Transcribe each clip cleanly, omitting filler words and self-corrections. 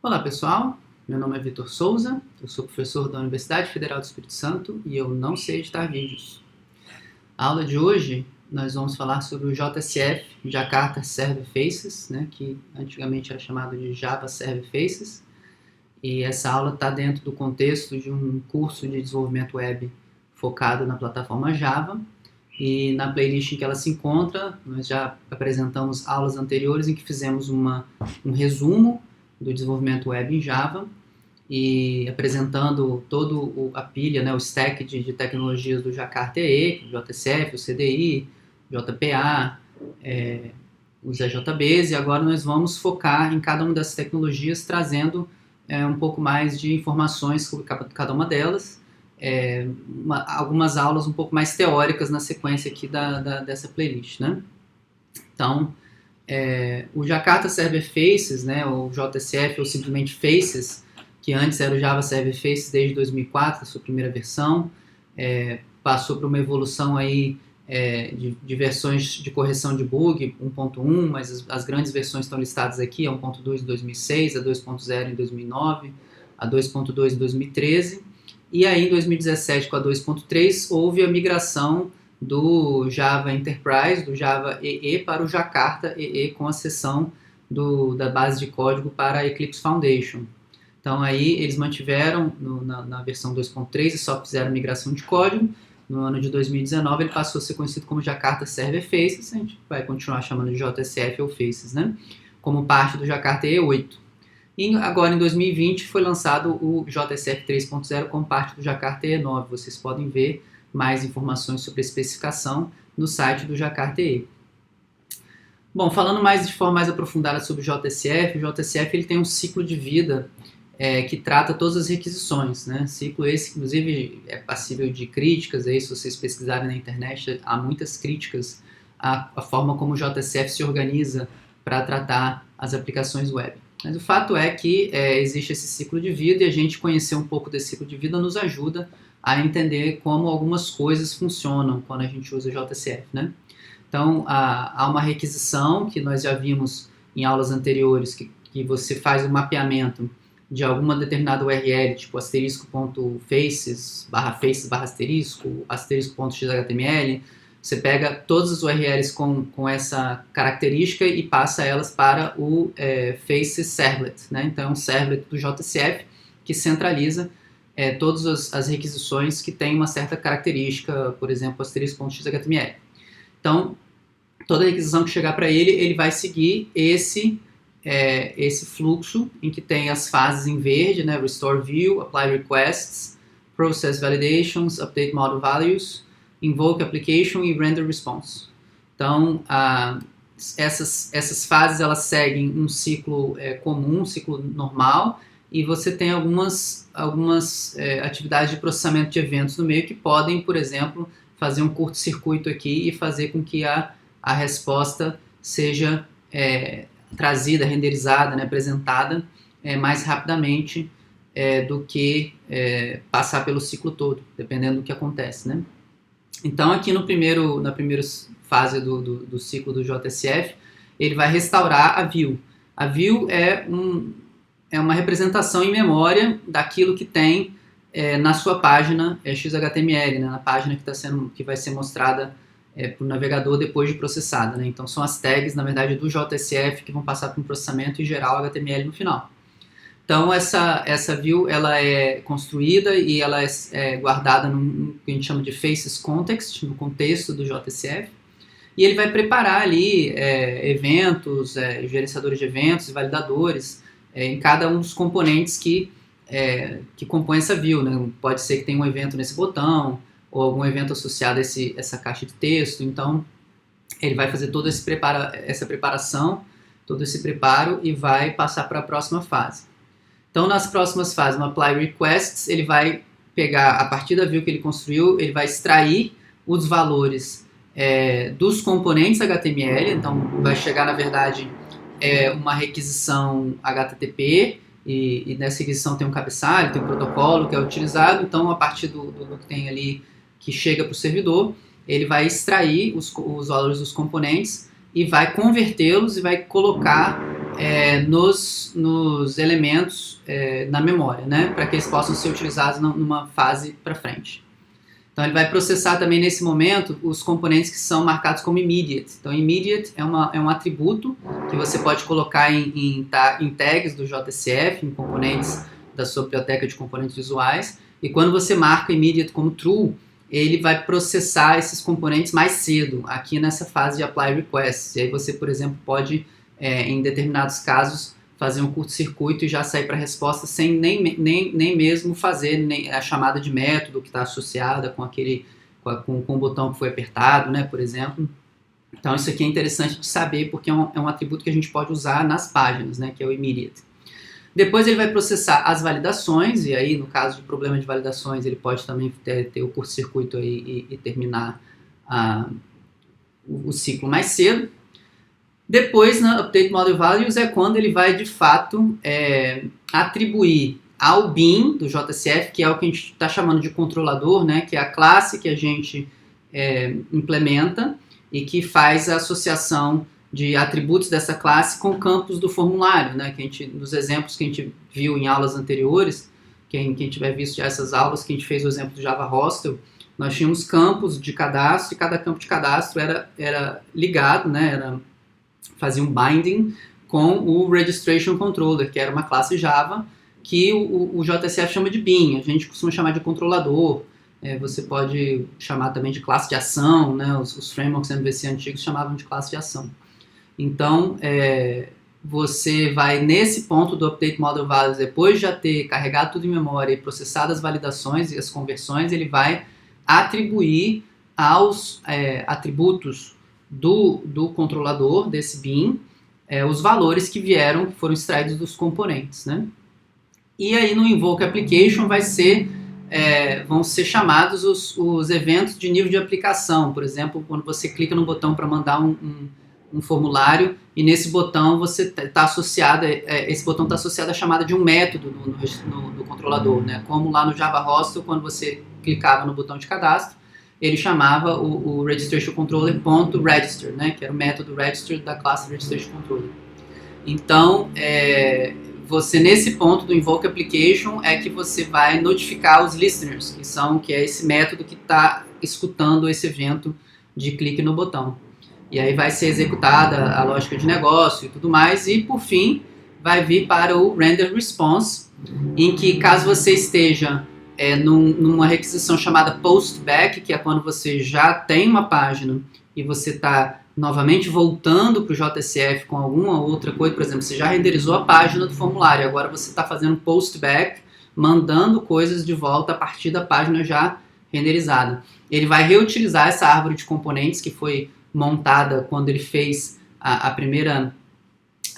Olá pessoal, meu nome é Vitor Souza, eu sou professor da Universidade Federal do Espírito Santo e eu não sei editar vídeos. A aula de hoje nós vamos falar sobre o JSF, Jakarta Server Faces, que antigamente era chamado de Java Server Faces, e essa aula está dentro do contexto de um curso de desenvolvimento web focado na plataforma Java, e na playlist em que ela se encontra, nós já apresentamos aulas anteriores em que fizemos um resumo do desenvolvimento web em Java e apresentando todo a pilha, o stack de tecnologias do Jakarta EE, o JSF, o CDI, o JPA, os EJBs, e agora nós vamos focar em cada uma dessas tecnologias, trazendo um pouco mais de informações sobre cada uma delas, algumas aulas um pouco mais teóricas na sequência aqui dessa playlist, Então, o Jakarta Server Faces, o JSF, ou simplesmente Faces, que antes era o Java Server Faces desde 2004, a sua primeira versão, passou por uma evolução aí, de versões de correção de bug, 1.1, mas as grandes versões estão listadas aqui, a 1.2 em 2006, a 2.0 em 2009, a 2.2 em 2013, e aí em 2017 com a 2.3 houve a migração do Java Enterprise, do Java EE para o Jakarta EE com a seção da base de código para a Eclipse Foundation. Então aí eles mantiveram na versão 2.3 e só fizeram migração de código. No ano de 2019 ele passou a ser conhecido como Jakarta Server Faces, a gente vai continuar chamando de JSF ou Faces, como parte do Jakarta EE8. E agora em 2020 foi lançado o JSF 3.0 como parte do Jakarta EE9. Vocês podem ver mais informações sobre a especificação no site do Jakarta EE. Bom, falando de forma mais aprofundada sobre o JSF ele tem um ciclo de vida que trata todas as requisições, Ciclo esse, inclusive, é passível de críticas, aí, se vocês pesquisarem na internet, há muitas críticas à forma como o JSF se organiza para tratar as aplicações web. Mas o fato é que existe esse ciclo de vida e a gente conhecer um pouco desse ciclo de vida nos ajuda a entender como algumas coisas funcionam quando a gente usa o JSF, Então, há uma requisição que nós já vimos em aulas anteriores, que você faz o mapeamento de alguma determinada URL, tipo asterisco.faces, asterisco.xhtml, você pega todas as URLs com essa característica e passa elas para o Faces Servlet, Então é um servlet do JSF que centraliza todas as requisições que têm uma certa característica, por exemplo, asterisco.xhtml. Então, toda requisição que chegar para ele vai seguir esse fluxo em que tem as fases em verde, Restore View, Apply Requests, Process Validations, Update Model Values, Invoke Application e Render Response. Então, essas fases elas seguem um ciclo comum, um ciclo normal, e você tem algumas atividades de processamento de eventos no meio que podem, por exemplo, fazer um curto-circuito aqui e fazer com que a resposta seja trazida, renderizada, apresentada mais rapidamente do que passar pelo ciclo todo, dependendo do que acontece, Então aqui na primeira fase do ciclo do JSF, ele vai restaurar a view. A view é uma representação em memória daquilo que tem na sua página XHTML, na página que vai ser mostrada para o navegador depois de processada. Então são as tags, na verdade, do JSF que vão passar para um processamento e gerar o HTML no final. Então essa view ela é construída e ela é guardada no que a gente chama de Faces Context, no contexto do JSF, e ele vai preparar ali eventos, gerenciadores de eventos, validadores, em cada um dos componentes que compõem essa view. Pode ser que tenha um evento nesse botão, ou algum evento associado a essa caixa de texto. Então ele vai fazer toda essa preparação, todo esse preparo, e vai passar para a próxima fase. Então nas próximas fases, no Apply Requests, ele vai pegar, a partir da view que ele construiu, ele vai extrair os valores dos componentes HTML. Então vai chegar, na verdade, uma requisição HTTP, e nessa requisição tem um cabeçalho, tem um protocolo que é utilizado. Então a partir do que tem ali, que chega para o servidor, ele vai extrair os valores dos componentes e vai convertê-los e vai colocar nos elementos na memória, né, para que eles possam ser utilizados numa fase para frente. Então ele vai processar também nesse momento os componentes que são marcados como immediate. Então immediate é um atributo que você pode colocar em tags do JSF, em componentes da sua biblioteca de componentes visuais, e quando você marca immediate como true, ele vai processar esses componentes mais cedo, aqui nessa fase de apply requests. E aí você, por exemplo, pode, em determinados casos, fazer um curto-circuito e já sair para a resposta sem nem mesmo fazer a chamada de método que está associada com com o botão que foi apertado, né, por exemplo. Então isso aqui é interessante de saber porque é um atributo que a gente pode usar nas páginas, né, que é o immediate. Depois ele vai processar as validações, e aí no caso de problema de validações ele pode também ter o curto-circuito aí e terminar o ciclo mais cedo. Depois, na Update Model Values, é quando ele vai, de fato, atribuir ao bin do JSF, que é o que a gente está chamando de controlador, né, que é a classe que a gente implementa e que faz a associação de atributos dessa classe com campos do formulário, né, nos exemplos que a gente viu em aulas anteriores, quem tiver visto já essas aulas, que a gente fez o exemplo do Java Hostel, nós tínhamos campos de cadastro e cada campo de cadastro era ligado, né, fazia um binding com o Registration Controller, que era uma classe Java, que o JSF chama de bin, a gente costuma chamar de controlador, você pode chamar também de classe de ação, né? Os frameworks MVC antigos chamavam de classe de ação. Então, você vai nesse ponto do Update Model Values, depois de já ter carregado tudo em memória e processado as validações e as conversões, ele vai atribuir aos atributos do controlador, desse bin, os valores que foram extraídos dos componentes, né? E aí no Invoke Application vão ser chamados os eventos de nível de aplicação. Por exemplo, quando você clica no botão para mandar um formulário e nesse botão você está associado, esse botão está associado à chamada de um método no controlador, né? Como lá no Java Hostel, quando você clicava no botão de cadastro, ele chamava o Registration Controller .register, né, que era o método register da classe Registration Controller. Então, você nesse ponto do Invoke Application é que você vai notificar os listeners, que é esse método que está escutando esse evento de clique no botão. E aí vai ser executada a lógica de negócio e tudo mais, e por fim vai vir para o Render Response, em que caso você esteja numa requisição chamada postback, que é quando você já tem uma página e você está novamente voltando para o JSF com alguma outra coisa, por exemplo, você já renderizou a página do formulário, agora você está fazendo postback, mandando coisas de volta a partir da página já renderizada. Ele vai reutilizar essa árvore de componentes que foi montada quando ele fez a primeira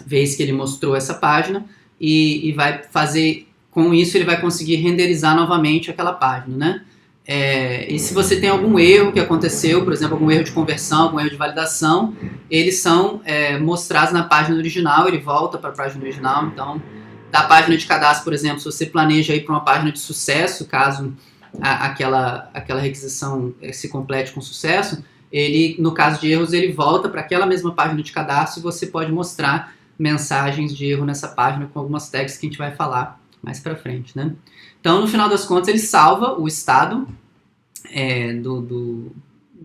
vez que ele mostrou essa página e vai fazer. Com isso, ele vai conseguir renderizar novamente aquela página, né? E se você tem algum erro que aconteceu, por exemplo, algum erro de conversão, algum erro de validação, eles são mostrados na página original, ele volta para a página original. Então, da página de cadastro, por exemplo, se você planeja ir para uma página de sucesso, caso aquela requisição se complete com sucesso, no caso de erros, ele volta para aquela mesma página de cadastro e você pode mostrar mensagens de erro nessa página com algumas tags que a gente vai falar mais para frente, né? Então, no final das contas, ele salva o estado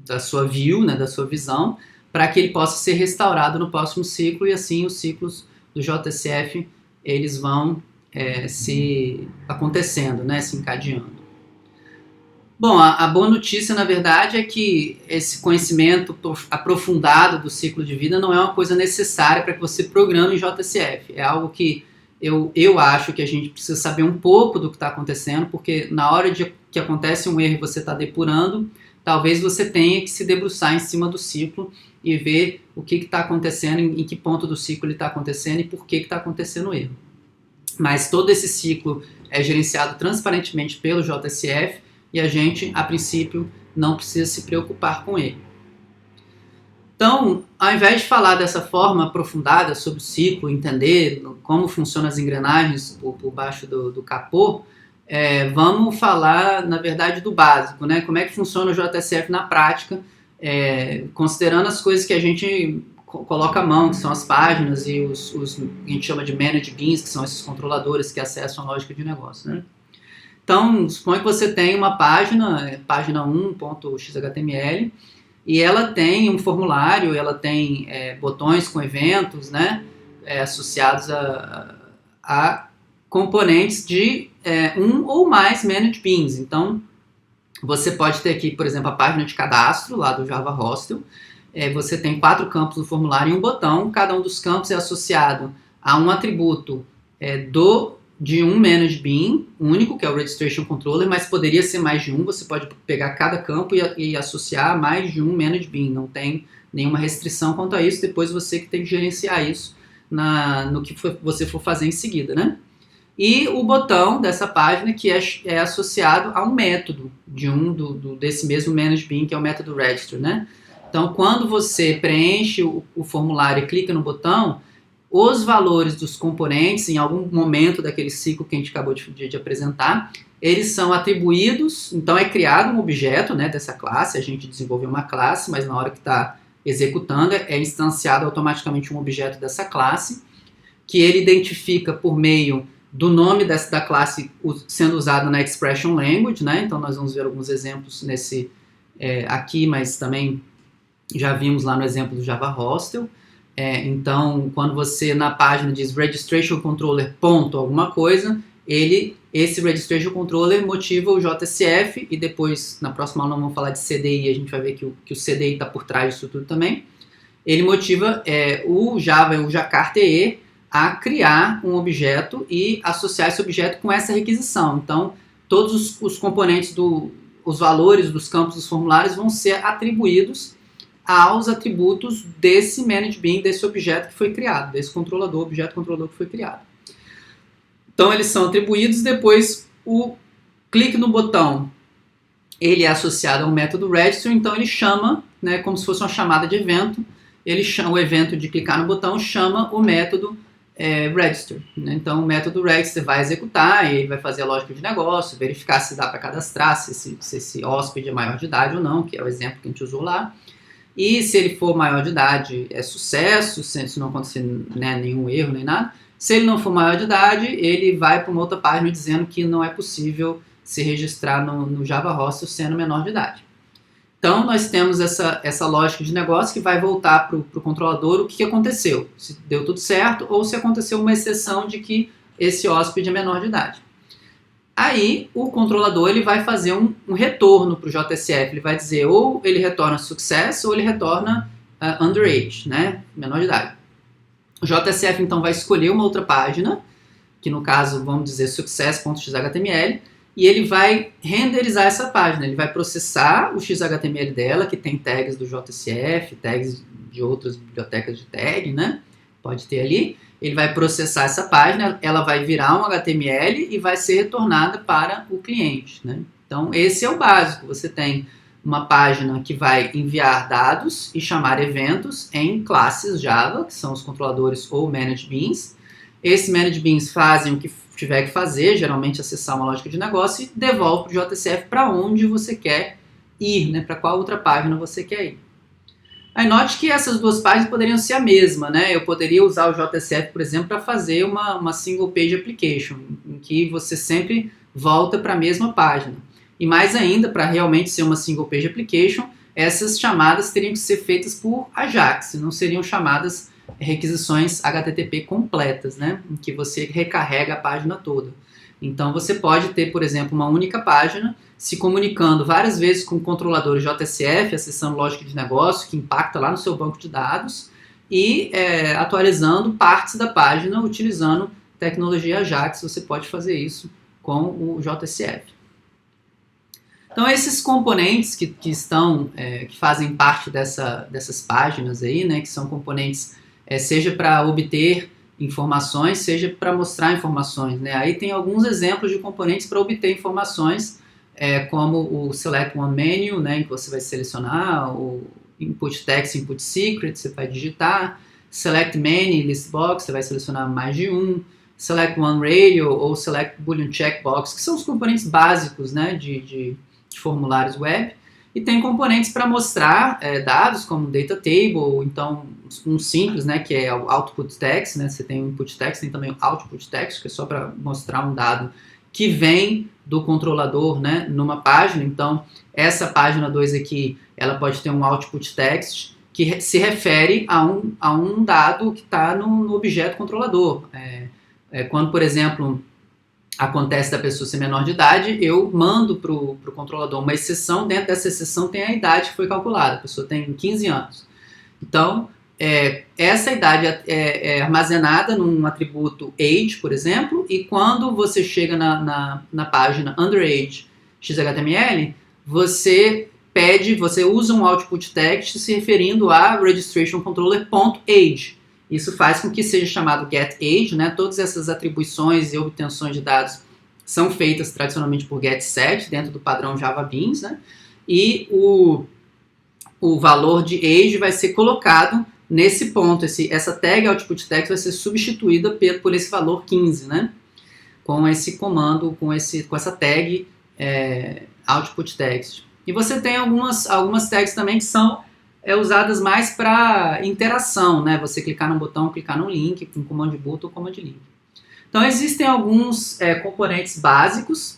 da sua view, né, da sua visão, para que ele possa ser restaurado no próximo ciclo, e assim os ciclos do JSF eles vão se acontecendo, né, se encadeando. Bom, a boa notícia, na verdade, é que esse conhecimento aprofundado do ciclo de vida não é uma coisa necessária para que você programe em JSF. É algo que eu acho que a gente precisa saber um pouco do que está acontecendo, porque na hora que acontece um erro e você está depurando, talvez você tenha que se debruçar em cima do ciclo e ver o que está acontecendo, em que ponto do ciclo ele está acontecendo e por que está acontecendo o erro. Mas todo esse ciclo é gerenciado transparentemente pelo JSF e a gente, a princípio, não precisa se preocupar com ele. Então, ao invés de falar dessa forma aprofundada sobre o ciclo, entender como funcionam as engrenagens por baixo do capô, vamos falar, na verdade, do básico, né? Como é que funciona o JSF na prática, considerando as coisas que a gente coloca a mão, que são as páginas, e os a gente chama de managed beans, que são esses controladores que acessam a lógica de negócio, né? Então, suponha que você tem uma página, página 1.xhtml, e ela tem um formulário, ela tem botões com eventos, né, associados a componentes de um ou mais managed beans. Então, você pode ter aqui, por exemplo, a página de cadastro lá do Java Hostel. Você tem 4 campos do formulário e um botão. Cada um dos campos é associado a um atributo de um managed bean único, que é o Registration Controller, mas poderia ser mais de um. Você pode pegar cada campo e associar mais de um managed bean. Não tem nenhuma restrição quanto a isso. Depois você que tem que gerenciar isso no que você for fazer em seguida, né? E o botão dessa página que é associado a um método desse mesmo managed bean, que é o método register, né? Então, quando você preenche o formulário e clica no botão, os valores dos componentes, em algum momento daquele ciclo que a gente acabou de apresentar, eles são atribuídos, então é criado um objeto, né, dessa classe, a gente desenvolveu uma classe, mas na hora que está executando é instanciado automaticamente um objeto dessa classe, que ele identifica por meio do nome da classe sendo usado na Expression Language, né? Então nós vamos ver alguns exemplos aqui, mas também já vimos lá no exemplo do Java Hostel. Então, quando você na página diz Registration Controller ponto alguma coisa, esse Registration Controller motiva o JSF, e depois, na próxima aula, vamos falar de CDI, a gente vai ver que o CDI está por trás disso tudo também. Ele motiva o Jakarta EE a criar um objeto e associar esse objeto com essa requisição. Então, todos os componentes, os valores dos campos dos formulários vão ser atribuídos aos atributos desse managed bean, desse objeto que foi criado, desse objeto controlador que foi criado. Então, eles são atribuídos e depois o clique no botão, ele é associado ao método register, então ele chama, né, como se fosse uma chamada de evento, o evento de clicar no botão chama o método register, né? Então o método register vai executar, e ele vai fazer a lógica de negócio, verificar se dá para cadastrar, se esse hóspede é maior de idade ou não, que é o exemplo que a gente usou lá, e se ele for maior de idade é sucesso, se não acontecer, né, nenhum erro nem nada. Se ele não for maior de idade, ele vai para uma outra página dizendo que não é possível se registrar no Java Hostel sendo menor de idade. Então, nós temos essa lógica de negócio que vai voltar para o controlador o que aconteceu, se deu tudo certo ou se aconteceu uma exceção de que esse hóspede é menor de idade. Aí, o controlador ele vai fazer um retorno para o JSF, ele vai dizer ou ele retorna success ou ele retorna underage, né, menor de idade. O JSF, então, vai escolher uma outra página, que no caso, vamos dizer, success.xhtml, e ele vai renderizar essa página, ele vai processar o XHTML dela, que tem tags do JSF, tags de outras bibliotecas de tag, né? Pode ter ali. Ele vai processar essa página, ela vai virar um HTML e vai ser retornada para o cliente, né? Então, esse é o básico. Você tem uma página que vai enviar dados e chamar eventos em classes Java, que são os controladores ou managed beans. Esses managed beans fazem o que tiver que fazer, geralmente acessar uma lógica de negócio, e devolve para o JSF para onde você quer ir, né? Para qual outra página você quer ir. Aí note que essas duas páginas poderiam ser a mesma, né? Eu poderia usar o JSF, por exemplo, para fazer uma single page application, em que você sempre volta para a mesma página. E mais ainda, para realmente ser uma single page application, essas chamadas teriam que ser feitas por Ajax, não seriam chamadas requisições HTTP completas, né, em que você recarrega a página toda. Então você pode ter, por exemplo, uma única página se comunicando várias vezes com o controlador JSF, acessando lógica de negócio, que impacta lá no seu banco de dados, e atualizando partes da página utilizando tecnologia Ajax. Você pode fazer isso com o JSF. Então esses componentes que fazem parte dessas páginas aí, né, que são componentes seja para obter informações, seja para mostrar informações, né? Aí tem alguns exemplos de componentes para obter informações, como o Select One Menu, né, em que você vai selecionar o Input Text, Input Secret, você vai digitar, Select Many, List Box, você vai selecionar mais de um, Select One Radio ou Select Boolean Checkbox, que são os componentes básicos, né, de formulários web. E tem componentes para mostrar dados, como data table, ou então um simples, né, que é o output text, né, você tem o input text, tem também o output text, que é só para mostrar um dado que vem do controlador, né, numa página. Então, essa página 2 aqui, ela pode ter um output text que se refere a um dado que está no objeto controlador. Quando, por exemplo, acontece da pessoa ser menor de idade, eu mando para o controlador uma exceção, dentro dessa exceção tem a idade que foi calculada, a pessoa tem 15 anos. Então, essa idade é armazenada num atributo age, por exemplo, e quando você chega na página underage XHTML, você usa um output text se referindo a registrationcontroller.age. Isso faz com que seja chamado getAge, né? Todas essas atribuições e obtenções de dados são feitas tradicionalmente por getSet, dentro do padrão Java Beans, né? E o valor de age vai ser colocado nesse ponto. Essa tag output text vai ser substituída por esse valor 15, né? Com esse comando, com essa tag output text. E você tem algumas tags também que são usadas mais para interação, né? Você clicar num botão, clicar num link, com command button ou command link. Então existem alguns componentes básicos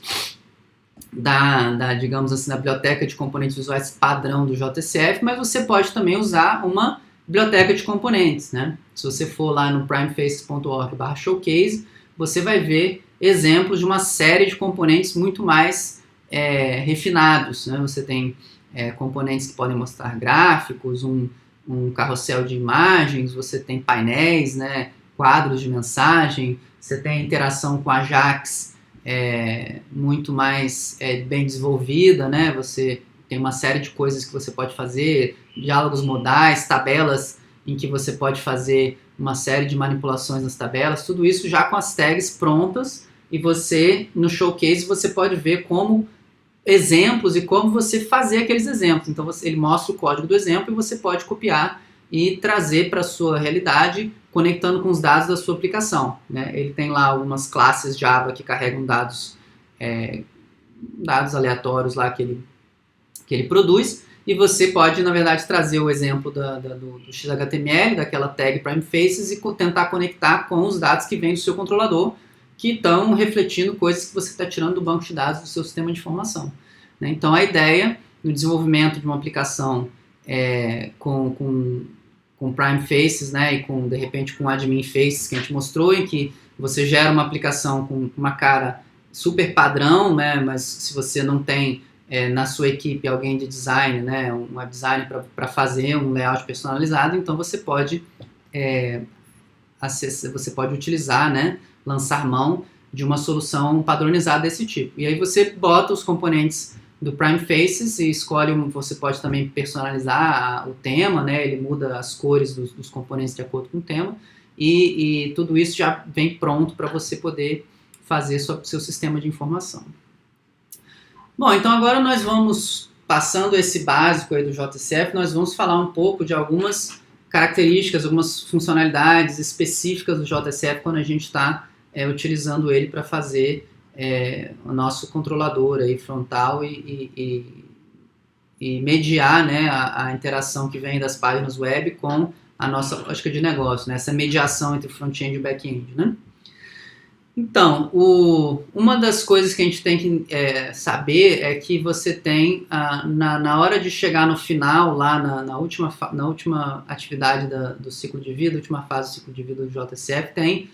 digamos assim, da biblioteca de componentes visuais padrão do JSF, mas você pode também usar uma biblioteca de componentes, né? Se você for lá no primefaces.org/showcase, você vai ver exemplos de uma série de componentes muito mais refinados, né? Você tem componentes que podem mostrar gráficos, um carrossel de imagens, você tem painéis, né, quadros de mensagem, você tem interação com Ajax muito mais bem desenvolvida, né? Você tem uma série de coisas que você pode fazer, diálogos modais, tabelas em que você pode fazer uma série de manipulações nas tabelas, tudo isso já com as tags prontas, e você, no showcase, você pode ver como exemplos e como você fazer aqueles exemplos. Então ele mostra o código do exemplo e você pode copiar e trazer para a sua realidade, conectando com os dados da sua aplicação, né? Ele tem lá algumas classes Java que carregam dados aleatórios lá que ele produz, e você pode, na verdade, trazer o exemplo do XHTML, daquela tag primefaces, e tentar conectar com os dados que vêm do seu controlador, que estão refletindo coisas que você está tirando do banco de dados do seu sistema de informação, né? Então a ideia no desenvolvimento de uma aplicação com prime faces, né, e de repente com admin faces que a gente mostrou, em que você gera uma aplicação com uma cara super padrão, né, mas se você não tem na sua equipe alguém de design, né, um web designer para fazer um layout personalizado, então você pode utilizar, né, lançar mão de uma solução padronizada desse tipo. E aí você bota os componentes do Prime Faces e escolhe, você pode também personalizar o tema, né? Ele muda as cores dos componentes de acordo com o tema, e tudo isso já vem pronto para você poder fazer seu sistema de informação. Bom, então agora nós vamos, passando esse básico aí do JSF, nós vamos falar um pouco de algumas características, algumas funcionalidades específicas do JSF quando a gente está utilizando ele para fazer o nosso controlador aí frontal e mediar, né, a interação que vem das páginas web com a nossa lógica de negócio, né, essa mediação entre front-end e back-end, né? Então, uma das coisas que a gente tem que saber é que você tem, na hora de chegar no final, lá na última atividade do ciclo de vida, última fase do ciclo de vida do JSF, tem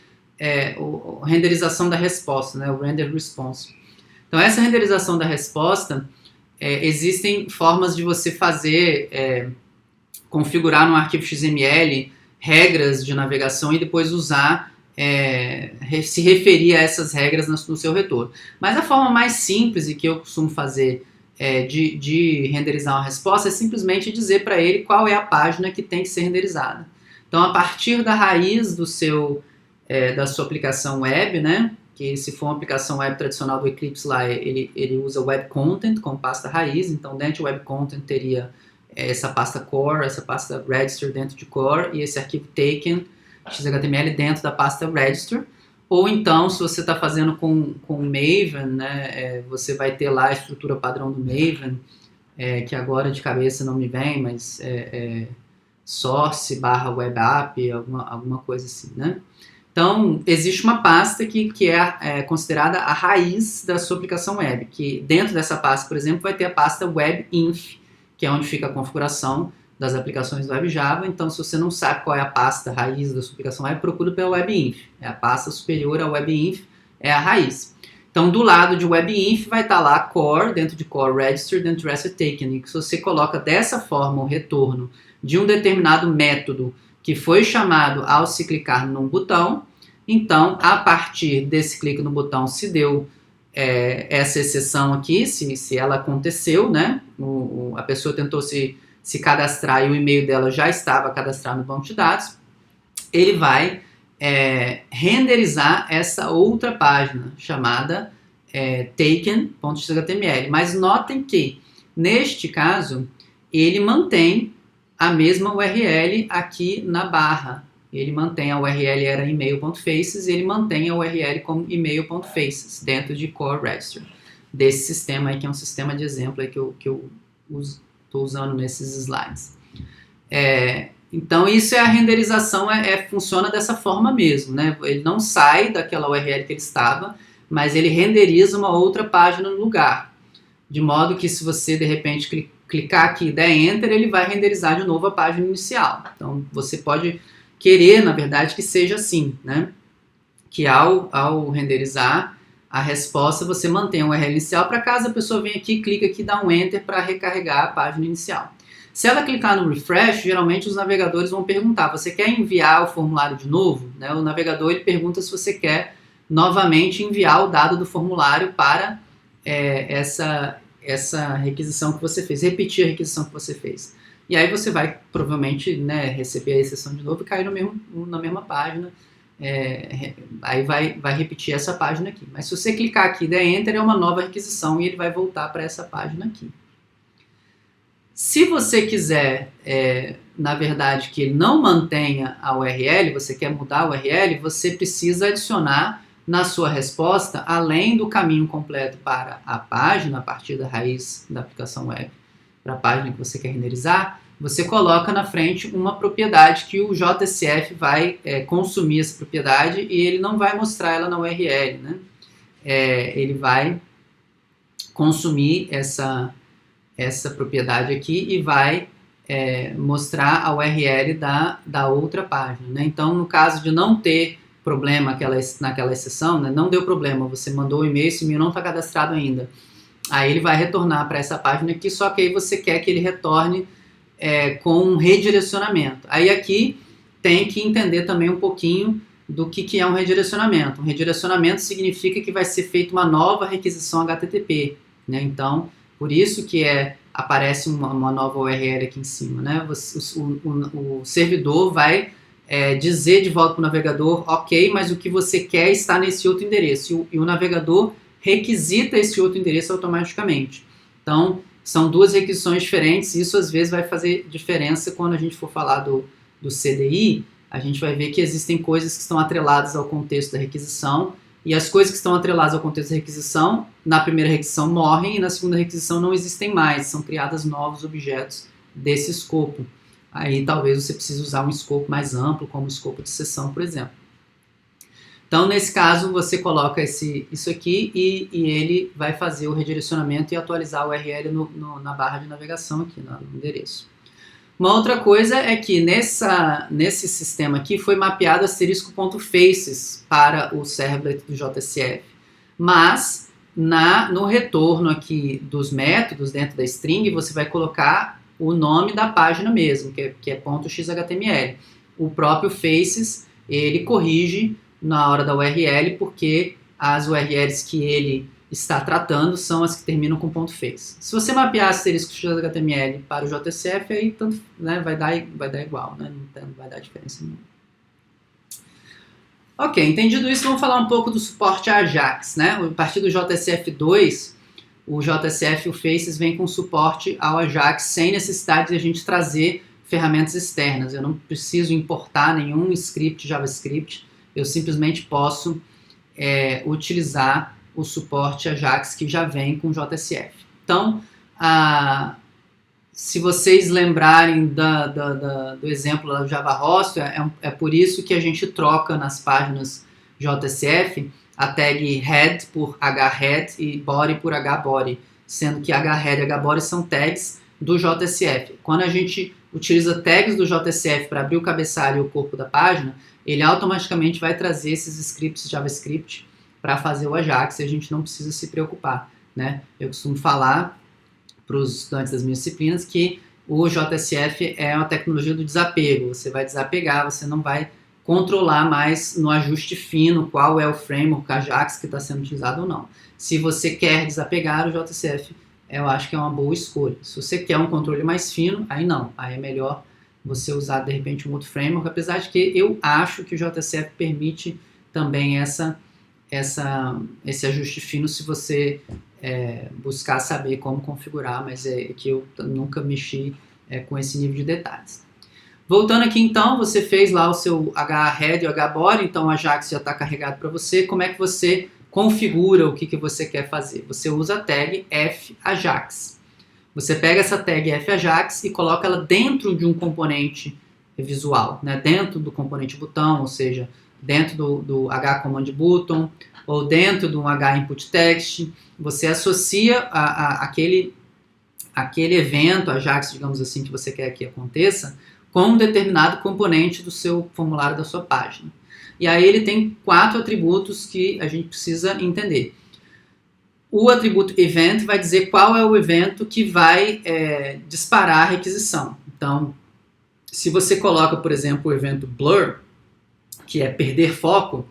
a renderização da resposta, né, o render response. Então, essa renderização da resposta, existem formas de você fazer, configurar no arquivo XML regras de navegação e depois usar, se referir a essas regras no seu retorno. Mas a forma mais simples e que eu costumo fazer de renderizar uma resposta é simplesmente dizer para ele qual é a página que tem que ser renderizada. Então, a partir da raiz da sua aplicação web, né, que se for uma aplicação web tradicional do Eclipse lá, ele usa web content como pasta raiz, então dentro de web content teria essa pasta core, essa pasta register dentro de core e esse arquivo taken XHTML dentro da pasta register. Ou então, se você está fazendo com Maven, né, você vai ter lá a estrutura padrão do Maven, que agora de cabeça não me vem, mas source/webapp, alguma coisa assim, né? Então, existe uma pasta que é considerada a raiz da sua aplicação web, que dentro dessa pasta, por exemplo, vai ter a pasta webinf, que é onde fica a configuração das aplicações do WebJava. Então, se você não sabe qual é a pasta raiz da sua aplicação web, procura pela webinf. É a pasta superior ao webinf, é a raiz. Então, do lado de webinf vai estar lá core, dentro de core register, dentro de register taken. E se você coloca dessa forma o retorno de um determinado método que foi chamado ao se clicar num botão, então, a partir desse clique no botão, se deu essa exceção aqui, se ela aconteceu, né? A pessoa tentou se cadastrar e o e-mail dela já estava cadastrado no banco de dados, ele vai renderizar essa outra página chamada taken.html. Mas notem que, neste caso, ele mantém a mesma URL aqui na barra. Ele mantém a URL era email.faces e ele mantém a URL como email.faces dentro de core register. Desse sistema aí, que é um sistema de exemplo aí que eu estou usando nesses slides. Então, isso é a renderização, funciona dessa forma mesmo, né? Ele não sai daquela URL que ele estava, mas ele renderiza uma outra página no lugar. De modo que se você, de repente, clicar aqui e der Enter, ele vai renderizar de novo a página inicial. Então, você pode querer, na verdade, que seja assim, né? Que ao renderizar a resposta, você mantém a URL inicial para caso a pessoa venha aqui, clica aqui e dá um Enter para recarregar a página inicial. Se ela clicar no refresh, geralmente os navegadores vão perguntar, você quer enviar o formulário de novo? Né? O navegador ele pergunta se você quer novamente enviar o dado do formulário para essa requisição que você fez, repetir a requisição que você fez. E aí você vai provavelmente, né, receber a exceção de novo e cair na mesma página. Aí vai repetir essa página aqui. Mas se você clicar aqui e der Enter, é uma nova requisição e ele vai voltar para essa página aqui. Se você quiser, na verdade, que ele não mantenha a URL, você quer mudar a URL, você precisa adicionar na sua resposta, além do caminho completo para a página, a partir da raiz da aplicação web, para a página que você quer renderizar, você coloca na frente uma propriedade que o JSF vai consumir essa propriedade e ele não vai mostrar ela na URL, né? Ele vai consumir essa propriedade aqui e vai mostrar a URL da outra página, né? Então, no caso de não ter problema naquela exceção, né? Não deu problema, você mandou o e-mail, esse e-mail não está cadastrado ainda. Aí ele vai retornar para essa página aqui, só que aí você quer que ele retorne com um redirecionamento. Aí aqui tem que entender também um pouquinho do que é um redirecionamento. Um redirecionamento significa que vai ser feita uma nova requisição HTTP, né? Então, por isso que aparece uma nova URL aqui em cima, né? O servidor vai dizer de volta para o navegador, ok, mas o que você quer está nesse outro endereço. E o navegador requisita esse outro endereço automaticamente. Então, são duas requisições diferentes, e isso às vezes vai fazer diferença quando a gente for falar do CDI. A gente vai ver que existem coisas que estão atreladas ao contexto da requisição, e as coisas que estão atreladas ao contexto da requisição, na primeira requisição morrem, e na segunda requisição não existem mais, são criados novos objetos desse escopo. Aí talvez você precise usar um escopo mais amplo, como o escopo de sessão, por exemplo. Então, nesse caso, você coloca isso aqui e ele vai fazer o redirecionamento e atualizar a URL na barra de navegação aqui, no endereço. Uma outra coisa é que nesse sistema aqui foi mapeado *faces para o servlet do JSF. Mas, no retorno aqui dos métodos dentro da string, você vai colocar o nome da página mesmo, que é .xhtml. O próprio faces, ele corrige na hora da URL, porque as URLs que ele está tratando são as que terminam com .face. Se você mapear *xhtml para o JSF, aí tanto, né, vai dar igual, né, não vai dar diferença nenhuma. Ok, entendido isso, vamos falar um pouco do suporte a Ajax, né? A partir do JSF 2, o JSF e o Faces vem com suporte ao Ajax sem necessidade de a gente trazer ferramentas externas. Eu não preciso importar nenhum script JavaScript, eu simplesmente posso utilizar o suporte Ajax que já vem com JSF. Então, se vocês lembrarem do exemplo lá do Java Host, é por isso que a gente troca nas páginas JSF a tag head por hhead e body por hbody, sendo que hhead e hbody são tags do JSF. Quando a gente utiliza tags do JSF para abrir o cabeçalho e o corpo da página, ele automaticamente vai trazer esses scripts JavaScript para fazer o Ajax e a gente não precisa se preocupar, né? Eu costumo falar para os estudantes das minhas disciplinas que o JSF é uma tecnologia do desapego. Você vai desapegar, você não vai controlar mais no ajuste fino qual é o framework Ajax que está sendo utilizado ou não. Se você quer desapegar, o JSF eu acho que é uma boa escolha. Se você quer um controle mais fino, aí não. Aí é melhor você usar, de repente, um outro framework, apesar de que eu acho que o JSF permite também esse ajuste fino se você buscar saber como configurar, mas é que eu nunca mexi com esse nível de detalhes. Voltando aqui então, você fez lá o seu hhead e o hbody, então o Ajax já está carregado para você. Como é que você configura o que você quer fazer? Você usa a tag fajax. Você pega essa tag fajax e coloca ela dentro de um componente visual, né? Dentro do componente botão, ou seja, dentro do hCommandButton ou dentro do hInputText. Você associa aquele evento Ajax, digamos assim, que você quer que aconteça, com um determinado componente do seu formulário da sua página. E aí ele tem 4 atributos que a gente precisa entender. O atributo event vai dizer qual é o evento que vai disparar a requisição. Então, se você coloca, por exemplo, o evento blur, que é perder foco,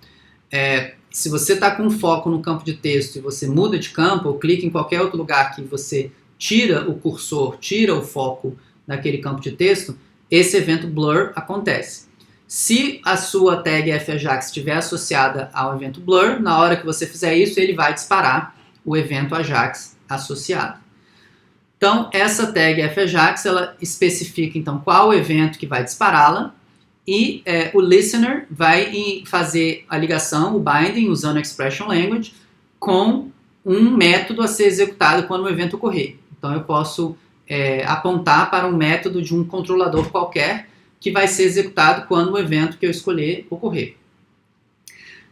se você está com foco no campo de texto e você muda de campo ou clica em qualquer outro lugar que você tira o cursor, tira o foco daquele campo de texto, esse evento blur acontece. Se a sua tag fajax estiver associada ao evento blur, na hora que você fizer isso, ele vai disparar o evento Ajax associado. Então, essa tag fajax, ela especifica então qual o evento que vai dispará-la e o listener vai fazer a ligação, o binding, usando a expression language, com um método a ser executado quando o evento ocorrer. Então, eu posso apontar para um método de um controlador qualquer que vai ser executado quando o evento que eu escolher ocorrer.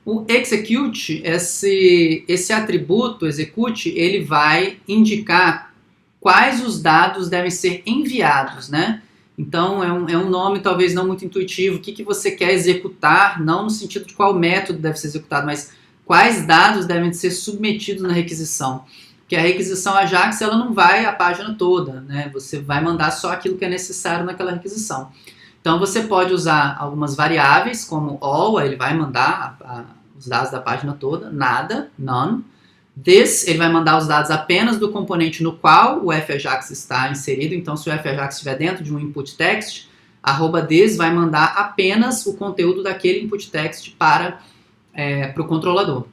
O execute, esse atributo execute, ele vai indicar quais os dados devem ser enviados, né? Então, é um nome talvez não muito intuitivo. O que você quer executar, não no sentido de qual método deve ser executado, mas quais dados devem ser submetidos na requisição. Porque a requisição Ajax, ela não vai a página toda, né? Você vai mandar só aquilo que é necessário naquela requisição. Então, você pode usar algumas variáveis, como all, ele vai mandar os dados da página toda, nada, none. This, ele vai mandar os dados apenas do componente no qual o fajax está inserido. Então, se o fajax estiver dentro de um input text, @this vai mandar apenas o conteúdo daquele input text para o controlador.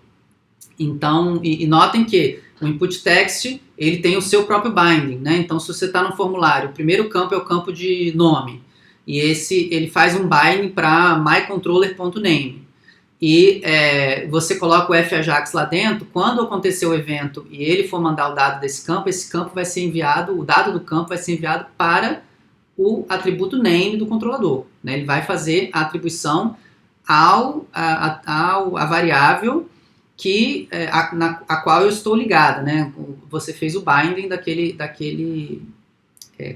Então, e notem que o input text, ele tem o seu próprio binding, né? Então, se você está no formulário, o primeiro campo é o campo de nome. E ele faz um binding para myController.name. E você coloca o fajax lá dentro, quando acontecer o evento e ele for mandar o dado desse campo, esse campo vai ser enviado, o dado do campo vai ser enviado para o atributo name do controlador, né? Ele vai fazer a atribuição à variável a qual eu estou ligada, né? Você fez o binding daquele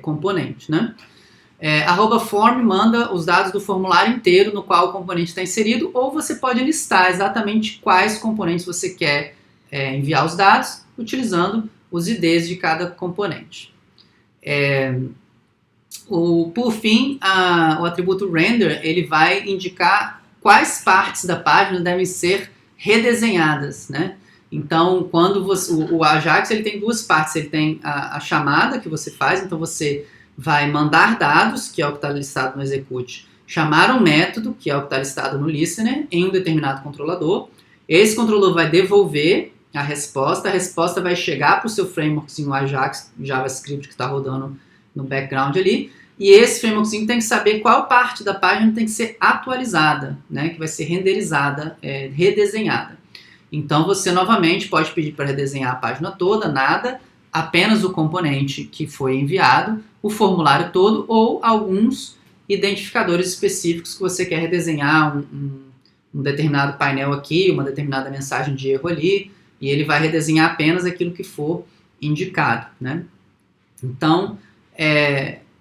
componente, né? @form manda os dados do formulário inteiro no qual o componente está inserido, ou você pode listar exatamente quais componentes você quer enviar os dados, utilizando os IDs de cada componente. Por fim, o atributo render, ele vai indicar quais partes da página devem ser redesenhadas, né? Então, quando o Ajax, ele tem 2 partes, ele tem a chamada que você faz, então você vai mandar dados, que é o que está listado no execute, chamar um método, que é o que está listado no listener, em um determinado controlador. Esse controlador vai devolver a resposta vai chegar para o seu frameworkzinho Ajax, JavaScript que está rodando no background ali, e esse frameworkzinho tem que saber qual parte da página tem que ser atualizada, né, que vai ser renderizada, redesenhada. Então você novamente pode pedir para redesenhar a página toda, nada, apenas o componente que foi enviado, o formulário todo ou alguns identificadores específicos que você quer redesenhar um determinado painel aqui, uma determinada mensagem de erro ali, e ele vai redesenhar apenas aquilo que for indicado, né? Então,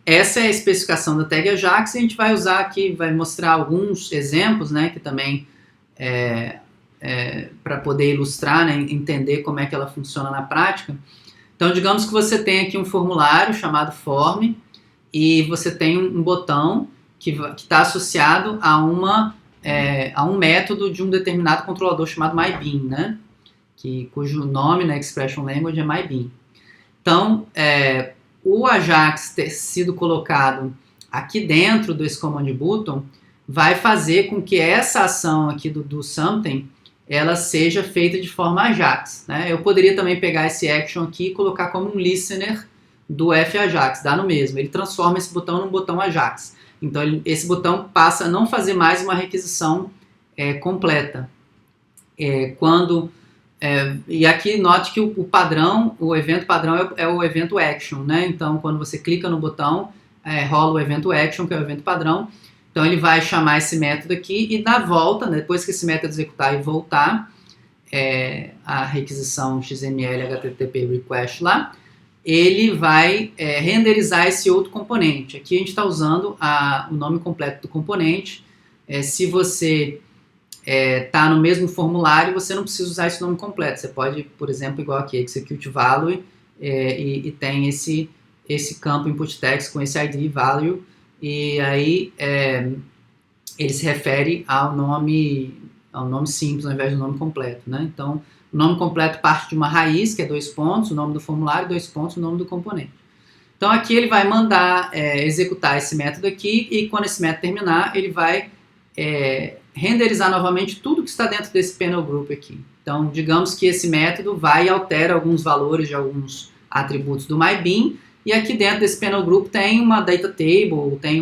essa é a especificação da tag Ajax, e a gente vai usar aqui, vai mostrar alguns exemplos, né, que também para poder ilustrar, né, entender como é que ela funciona na prática. Então, digamos que você tem aqui um formulário chamado form, e você tem um botão que está associado a um método de um determinado controlador chamado myBean, né? Cujo nome na expression language é myBean. Então, o Ajax ter sido colocado aqui dentro desse command button vai fazer com que essa ação aqui do something ela seja feita de forma Ajax, né? Eu poderia também pegar esse action aqui e colocar como um listener do F-Ajax, dá no mesmo. Ele transforma esse botão num botão Ajax. Então, esse botão passa a não fazer mais uma requisição completa. E aqui note que o padrão, o evento padrão é o evento action, né? Então, quando você clica no botão, rola o evento action, que é o evento padrão. Então, ele vai chamar esse método aqui e na volta, né, depois que esse método executar e voltar a requisição XML HTTP request lá, ele vai renderizar esse outro componente. Aqui a gente está usando o nome completo do componente. Se você está no mesmo formulário, você não precisa usar esse nome completo. Você pode, por exemplo, igual aqui, execute value, e tem esse campo input text com esse ID value, e aí ele se refere ao nome simples ao invés do nome completo, né? Então, o nome completo parte de uma raiz, que é 2 pontos, o nome do formulário, 2 pontos, o nome do componente. Então, aqui ele vai mandar executar esse método aqui, e quando esse método terminar, ele vai renderizar novamente tudo que está dentro desse panel group aqui. Então, digamos que esse método vai e altera alguns valores de alguns atributos do myBean, e aqui dentro desse panel group tem uma data table, tem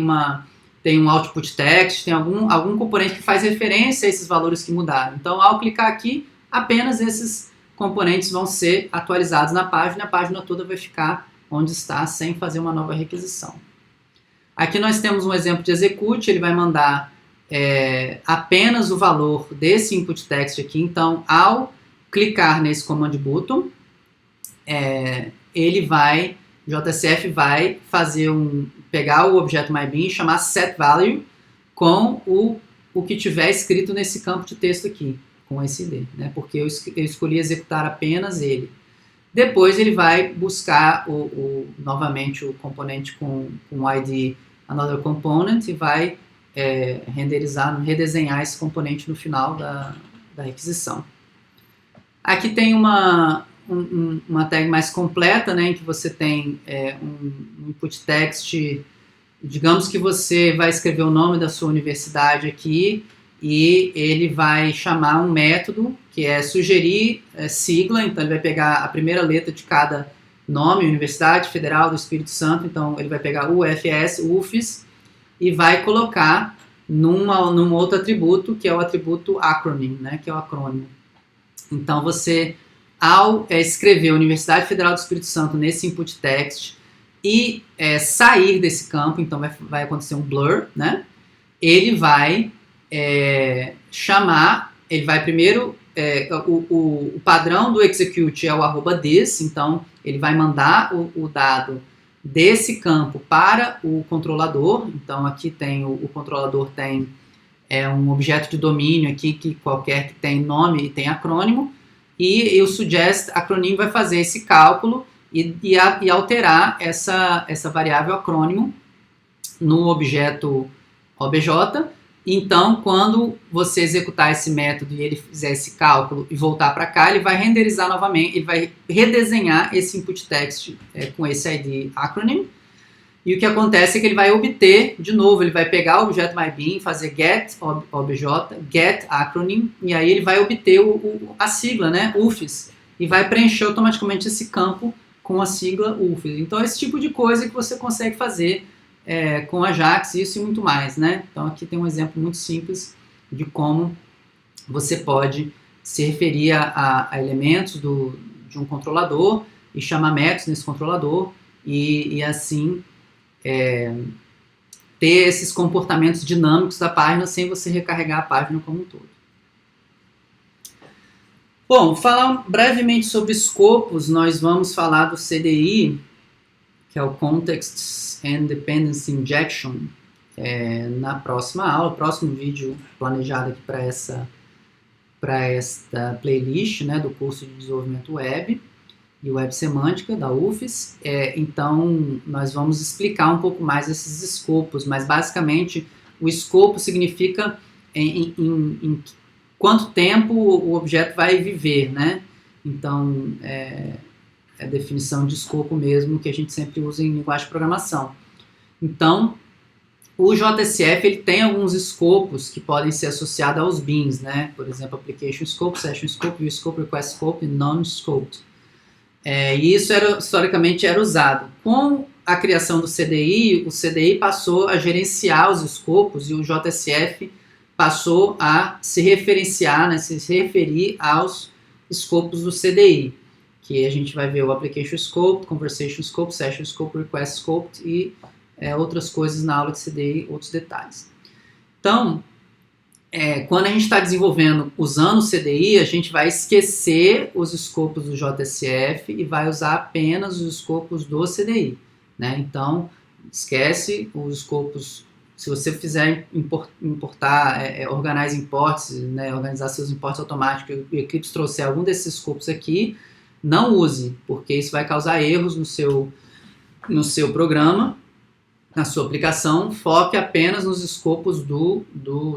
um output text, tem algum componente que faz referência a esses valores que mudaram. Então, ao clicar aqui, apenas esses componentes vão ser atualizados na página, a página toda vai ficar onde está, sem fazer uma nova requisição. Aqui nós temos um exemplo de execute, ele vai mandar apenas o valor desse input text aqui. Então, ao clicar nesse command button, JCF vai pegar o objeto myBean e chamar setValue com o que tiver escrito nesse campo de texto aqui, com esse ID, né? Porque eu escolhi executar apenas ele. Depois ele vai buscar novamente o componente com o ID another component e vai redesenhar esse componente no final da requisição. Aqui tem uma tag mais completa, né, em que você tem um input text. Digamos que você vai escrever o nome da sua universidade aqui e ele vai chamar um método que é sugerir sigla. Então ele vai pegar a primeira letra de cada nome, Universidade Federal do Espírito Santo. Então ele vai pegar UFS, UFES, e vai colocar num outro atributo, que é o atributo acronym, né, que é o acrônimo. Então você, ao escrever Universidade Federal do Espírito Santo nesse input text e sair desse campo, então vai acontecer um blur, né? Ele vai ele vai primeiro, o padrão do execute é o @this, então ele vai mandar o dado desse campo para o controlador. Então aqui tem o controlador tem um objeto de domínio aqui que tem nome e tem acrônimo, e o suggest acronym vai fazer esse cálculo e alterar essa variável acrônimo no objeto obj. Então, quando você executar esse método e ele fizer esse cálculo e voltar para cá, ele vai renderizar novamente, ele vai redesenhar esse input text com esse ID acronym. E o que acontece é que ele vai obter, de novo, ele vai pegar o objeto myBean, fazer get obj, get acronym, e aí ele vai obter a sigla, né, UFES, e vai preencher automaticamente esse campo com a sigla UFES. Então, esse tipo de coisa que você consegue fazer com Ajax, isso e muito mais, né? Então, aqui tem um exemplo muito simples de como você pode se referir a elementos de um controlador e chamar métodos nesse controlador e assim ter esses comportamentos dinâmicos da página sem você recarregar a página como um todo. Bom, falar brevemente sobre escopos, nós vamos falar do CDI, que é o Context and Dependency Injection, na próxima aula, próximo vídeo planejado aqui para esta playlist, né, do curso de desenvolvimento web e web semântica da UFES. Então, nós vamos explicar um pouco mais esses escopos, mas basicamente o escopo significa em quanto tempo o objeto vai viver, né? Então, é a definição de escopo mesmo que a gente sempre usa em linguagem de programação. Então, o JSF ele tem alguns escopos que podem ser associados aos BINs, né? Por exemplo, Application Scope, Session Scope, View Scope, Request Scope e Non-Scoped. E isso historicamente era usado. Com a criação do CDI, o CDI passou a gerenciar os escopos e o JSF passou a se referenciar, né, se referir aos escopos do CDI, que a gente vai ver o Application Scope, Conversation Scope, Session Scope, Request Scope e outras coisas na aula de CDI, outros detalhes. Então, quando a gente está desenvolvendo usando o CDI, a gente vai esquecer os escopos do JSF e vai usar apenas os escopos do CDI, né? Então, esquece os escopos. Se você fizer importar, organize imports, né, organizar seus imports automáticos e o Eclipse trouxer algum desses escopos aqui, não use, porque isso vai causar erros no seu programa, na sua aplicação. Foque apenas nos escopos do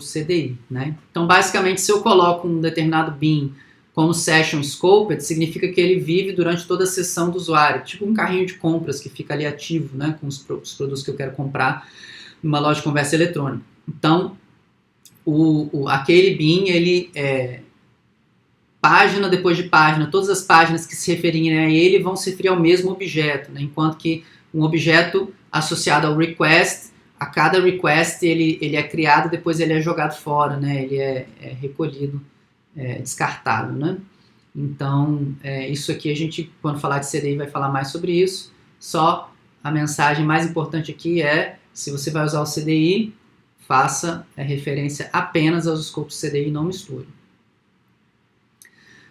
CDI, né? Então, basicamente, se eu coloco um determinado bin como Session Scoped, significa que ele vive durante toda a sessão do usuário, tipo um carrinho de compras que fica ali ativo, né, com os produtos que eu quero comprar numa loja de conversa eletrônica. Então, aquele bin, ele página depois de página, todas as páginas que se referirem a ele vão se referir ao mesmo objeto, né? Enquanto que um objeto associado ao request, a cada request ele é criado, depois ele é jogado fora, né? Ele é recolhido, descartado, né? Então, isso aqui a gente, quando falar de CDI, vai falar mais sobre isso. Só a mensagem mais importante aqui se você vai usar o CDI, faça referência apenas aos escopos CDI e não misture.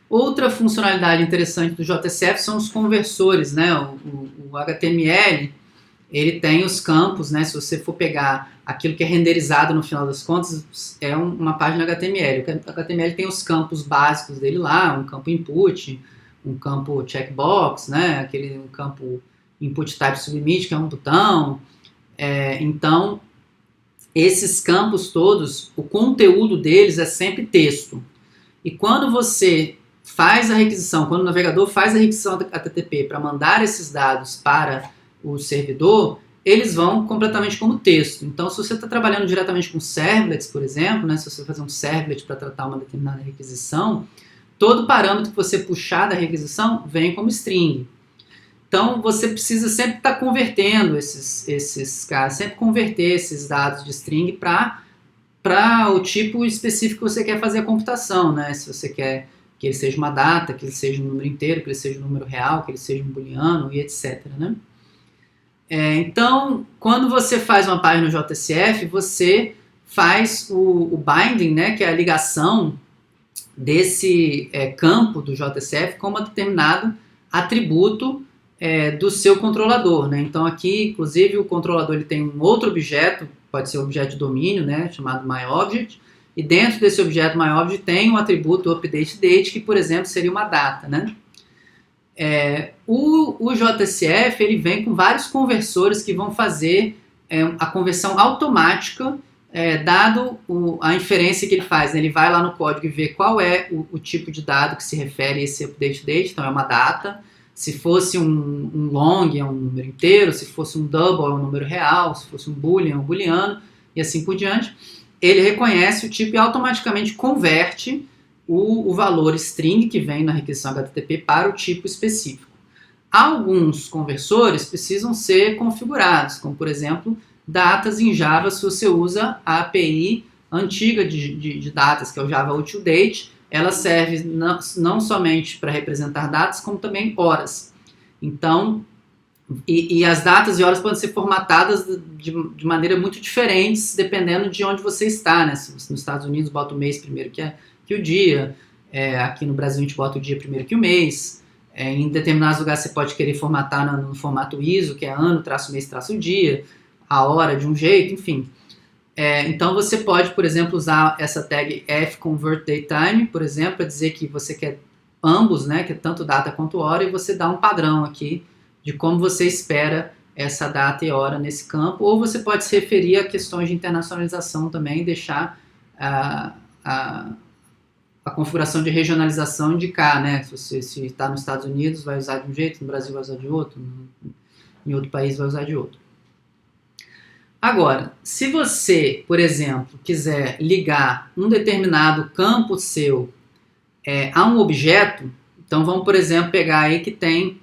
Outra funcionalidade interessante do JSF são os conversores, né? O HTML, ele tem os campos, né? Se você for pegar aquilo que é renderizado no final das contas, é uma página HTML. O HTML tem os campos básicos dele lá, um campo input, um campo checkbox, né? Um campo input type submit, que é um botão. Então, esses campos todos, o conteúdo deles é sempre texto. E quando você faz a requisição, quando o navegador faz a requisição HTTP para mandar esses dados para o servidor, eles vão completamente como texto. Então, se você está trabalhando diretamente com servlets, por exemplo, né, se você fazer um servlet para tratar uma determinada requisição, todo parâmetro que você puxar da requisição vem como string. Então, você precisa sempre estar convertendo esses caras, sempre converter esses dados de string para o tipo específico que você quer fazer a computação, né? Se você quer que ele seja uma data, que ele seja um número inteiro, que ele seja um número real, que ele seja um booleano e etc, né? Então, quando você faz uma página no JSF, você faz o binding, né, que é a ligação desse campo do JSF com um determinado atributo do seu controlador, né? Então aqui, inclusive, o controlador ele tem um outro objeto, pode ser um objeto de domínio, né, chamado myObject, e dentro desse objeto myObject tem um atributo updateDate, que, por exemplo, seria uma data, né? O JSF ele vem com vários conversores que vão fazer a conversão automática, dado a inferência que ele faz, né? Ele vai lá no código e vê qual é o tipo de dado que se refere a esse updateDate, então é uma data. Se fosse um long, é um número inteiro. Se fosse um double, é um número real. Se fosse um boolean, é um booleano. E assim por diante. Ele reconhece o tipo e automaticamente converte o valor string que vem na requisição HTTP para o tipo específico. Alguns conversores precisam ser configurados, como por exemplo, datas em Java, se você usa a API antiga de datas, que é o Java UtilDate. Ela serve não somente para representar datas, como também horas. Então, e as datas e horas podem ser formatadas de maneira muito diferentes, dependendo de onde você está, né? Se você, nos Estados Unidos, bota o mês primeiro que o dia, aqui no Brasil a gente bota o dia primeiro que o mês, em determinados lugares você pode querer formatar no formato ISO, que é ano, traço mês, traço dia, a hora de um jeito, enfim. Então você pode, por exemplo, usar essa tag fConvertDateTime, por exemplo, para dizer que você quer ambos, né, que é tanto data quanto hora, e você dá um padrão aqui de como você espera essa data e hora nesse campo, ou você pode se referir a questões de internacionalização também, e deixar a configuração de regionalização indicar, né, se você está nos Estados Unidos vai usar de um jeito, no Brasil vai usar de outro, em outro país vai usar de outro. Agora, se você, por exemplo, quiser ligar um determinado campo seu a um objeto, então vamos, por exemplo, pegar aí que tem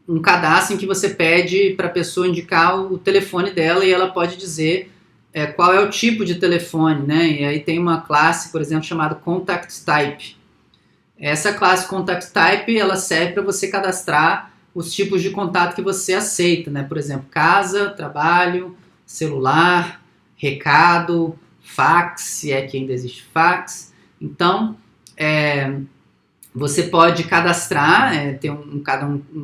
um cadastro em que você pede para a pessoa indicar o telefone dela e ela pode dizer qual é o tipo de telefone, né? E aí tem uma classe, por exemplo, chamada Contact Type. Essa classe Contact Type, ela serve para você cadastrar os tipos de contato que você aceita, né? Por exemplo, casa, trabalho, celular, recado, fax, se é que ainda existe fax. Então, você pode cadastrar, ter um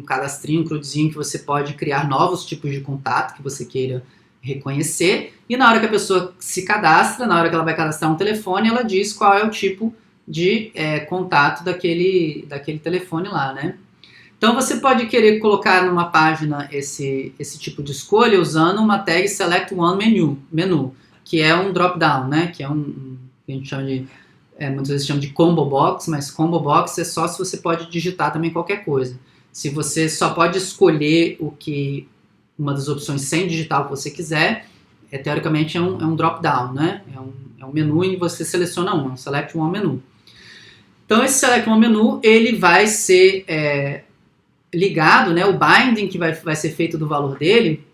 cadastrinho, um crudezinho que você pode criar novos tipos de contato que você queira reconhecer, e na hora que a pessoa se cadastra, na hora que ela vai cadastrar um telefone, ela diz qual é o tipo de contato daquele telefone lá, né? Então você pode querer colocar numa página esse tipo de escolha usando uma tag Select One Menu, que é um drop-down, né? Que é que a gente chama de, muitas vezes chama de Combo Box, mas Combo Box é só se você pode digitar também qualquer coisa. Se você só pode escolher uma das opções sem digitar o que você quiser, teoricamente é um drop-down, né? É um menu e você seleciona é um Select One Menu. Então esse Select One Menu, ele vai ser ligado, né, o binding que vai ser feito do valor dele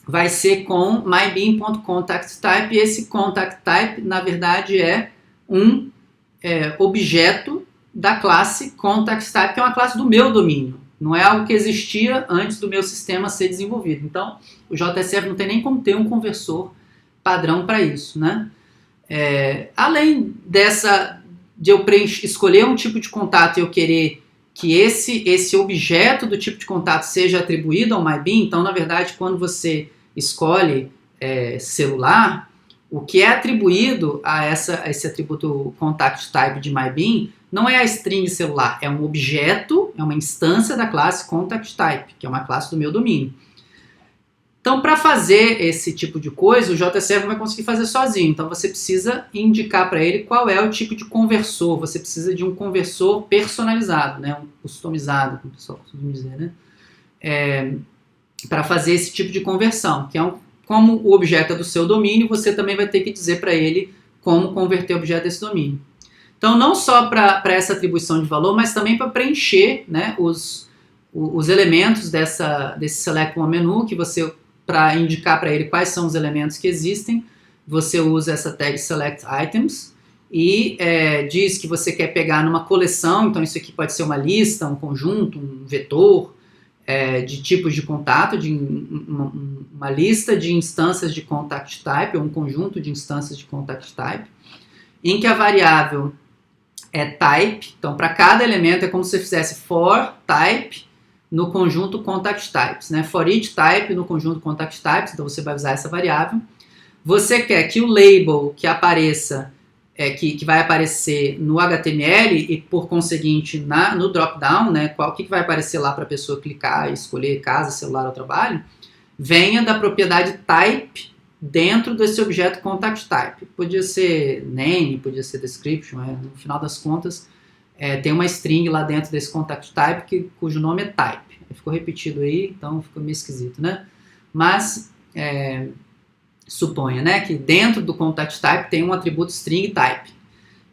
vai ser com mybean.contactType, e esse contact type, na verdade, é um objeto da classe contactType, que é uma classe do meu domínio, não é algo que existia antes do meu sistema ser desenvolvido. Então, o JSF não tem nem como ter um conversor padrão para isso, né? Além de eu escolher um tipo de contato e eu querer que esse objeto do tipo de contato seja atribuído ao MyBean, então, na verdade, quando você escolhe celular, o que é atribuído a esse atributo contact type de MyBean não é a string celular, é um objeto, é uma instância da classe contact type, que é uma classe do meu domínio. Então, para fazer esse tipo de coisa, o JServer não vai conseguir fazer sozinho. Então, você precisa indicar para ele qual é o tipo de conversor. Você precisa de um conversor personalizado, né? Um customizado, como o pessoal costuma dizer, né? Para fazer esse tipo de conversão, que como o objeto é do seu domínio, você também vai ter que dizer para ele como converter o objeto desse domínio. Então, não só para essa atribuição de valor, mas também para preencher, né, os elementos desse Select One Menu, que você, para indicar para ele quais são os elementos que existem, você usa essa tag Select Items e diz que você quer pegar numa coleção, então isso aqui pode ser uma lista, um conjunto, um vetor de tipos de contato, de uma lista de instâncias de contact type, ou um conjunto de instâncias de contact type, em que a variável é type, então para cada elemento é como se você fizesse for type no conjunto contact types, né? For each type no conjunto contact types, então você vai usar essa variável. Você quer que o label que apareça, que vai aparecer no HTML e por conseguinte no dropdown, né? O que vai aparecer lá para a pessoa clicar e escolher casa, celular ou trabalho, venha da propriedade type dentro desse objeto contact type. Podia ser name, podia ser description, no final das contas tem uma string lá dentro desse contact type cujo nome é type. Ficou repetido aí, então ficou meio esquisito, né? Mas suponha, né, que dentro do contact type tem um atributo string type.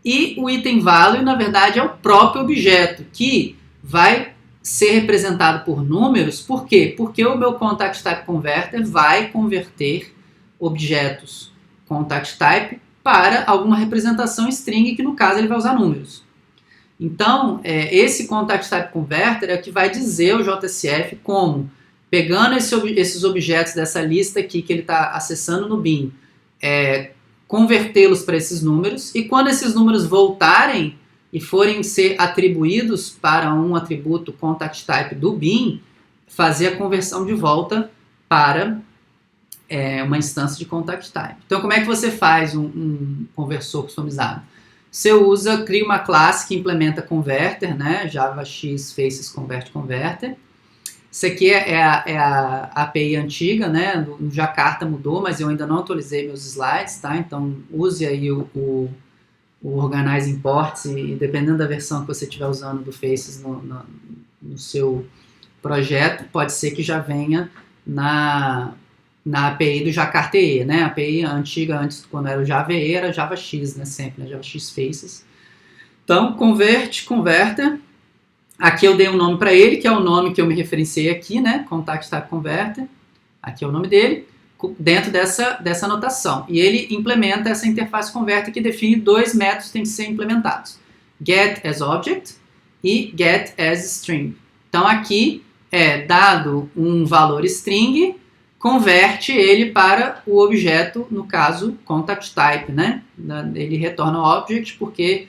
E o item value, na verdade, é o próprio objeto, que vai ser representado por números. Por quê? Porque o meu contact type converter vai converter objetos contact type para alguma representação string, que no caso ele vai usar números. Então, esse Contact Type Converter é o que vai dizer o JSF como, pegando esses objetos dessa lista aqui que ele está acessando no bin, convertê-los para esses números, e quando esses números voltarem e forem ser atribuídos para um atributo Contact Type do bin, fazer a conversão de volta para uma instância de Contact Type. Então, como é que você faz um conversor customizado? Você cria uma classe que implementa converter, né? JavaX Faces Convert Converter. Isso aqui é a API antiga, né? No Jakarta mudou, mas eu ainda não atualizei meus slides, tá? Então, use aí o Organize Imports e dependendo da versão que você estiver usando do Faces no seu projeto, pode ser que já venha na API do Jakarta EE, né? A API antiga, antes, quando era o Java EE, era JavaX, né? Sempre, né? JavaX Faces. Então, converter. Aqui eu dei um nome para ele, que é o nome que eu me referenciei aqui, né? Contact Type Converter. Aqui é o nome dele, dentro dessa notação. E ele implementa essa interface converter que define 2 métodos que têm que ser implementados. Get as object e get as string. Então aqui dado um valor string, converte ele para o objeto, no caso, contact type, né? Ele retorna o object porque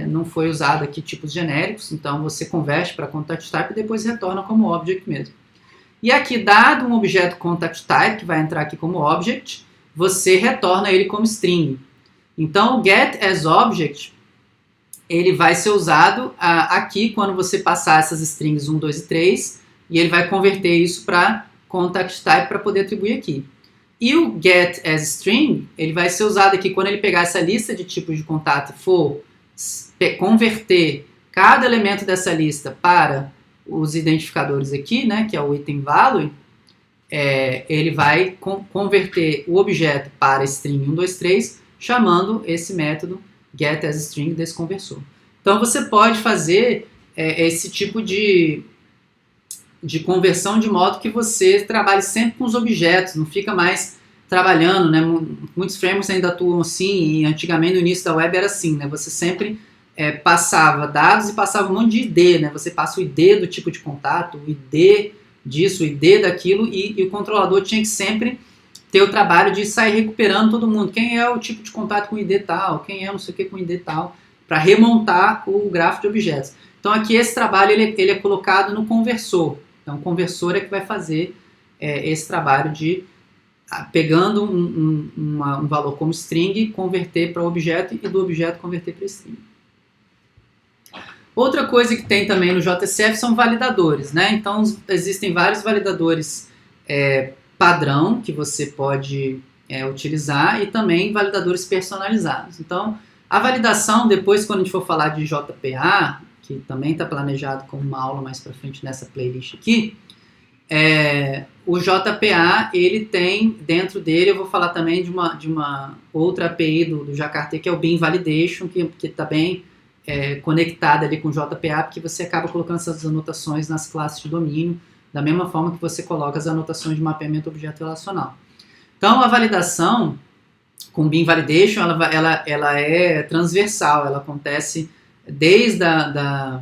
não foi usado aqui tipos genéricos, então você converte para contact type e depois retorna como object mesmo. E aqui, dado um objeto contact type, que vai entrar aqui como object, você retorna ele como string. Então, o get as object, ele vai ser usado aqui quando você passar essas strings 1, 2 e 3, e ele vai converter isso para contact type para poder atribuir aqui. E o get as string, ele vai ser usado aqui quando ele pegar essa lista de tipos de contato e for converter cada elemento dessa lista para os identificadores aqui, né, que é o item value, ele vai converter o objeto para string 1, 2, 3, chamando esse método getAsString desse conversor. Então você pode fazer esse tipo de conversão de modo que você trabalhe sempre com os objetos, não fica mais trabalhando, né? Muitos frameworks ainda atuam assim, e antigamente no início da web era assim, né? Você sempre passava dados e passava um monte de ID, né? Você passa o ID do tipo de contato, o ID disso, o ID daquilo, e o controlador tinha que sempre ter o trabalho de sair recuperando todo mundo. Quem é o tipo de contato com ID tal, quem é não sei o que com ID tal, para remontar o gráfico de objetos. Então aqui esse trabalho ele é colocado no conversor. Então o conversor é que vai fazer esse trabalho de pegando um valor como string, converter para objeto e do objeto converter para string. Outra coisa que tem também no JSF são validadores, né? Então existem vários validadores padrão que você pode utilizar e também validadores personalizados. Então a validação, depois quando a gente for falar de JPA, que também está planejado como uma aula mais para frente nessa playlist aqui, o JPA, ele tem dentro dele, eu vou falar também de uma outra API do Jakarta, que é o Bin Validation, que está bem conectada ali com o JPA, porque você acaba colocando essas anotações nas classes de domínio, da mesma forma que você coloca as anotações de mapeamento objeto relacional. Então a validação com Bin Validation, ela é transversal, ela acontece desde da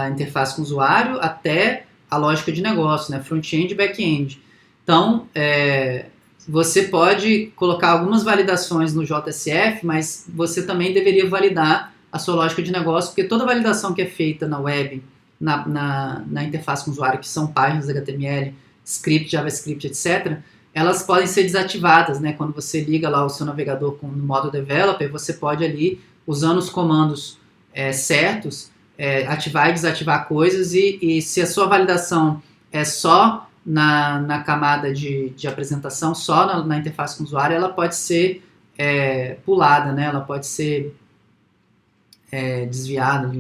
interface com o usuário até a lógica de negócio, né? Front-end e back-end. Então, você pode colocar algumas validações no JSF, mas você também deveria validar a sua lógica de negócio, porque toda validação que é feita na web, na interface com o usuário, que são páginas HTML, script, JavaScript, etc., elas podem ser desativadas, né? Quando você liga lá o seu navegador no modo developer, você pode ali, usando os comandos certos, ativar e desativar coisas, e se a sua validação é só na camada de apresentação, só na interface com o usuário, ela pode ser pulada, né? Ela pode ser desviada,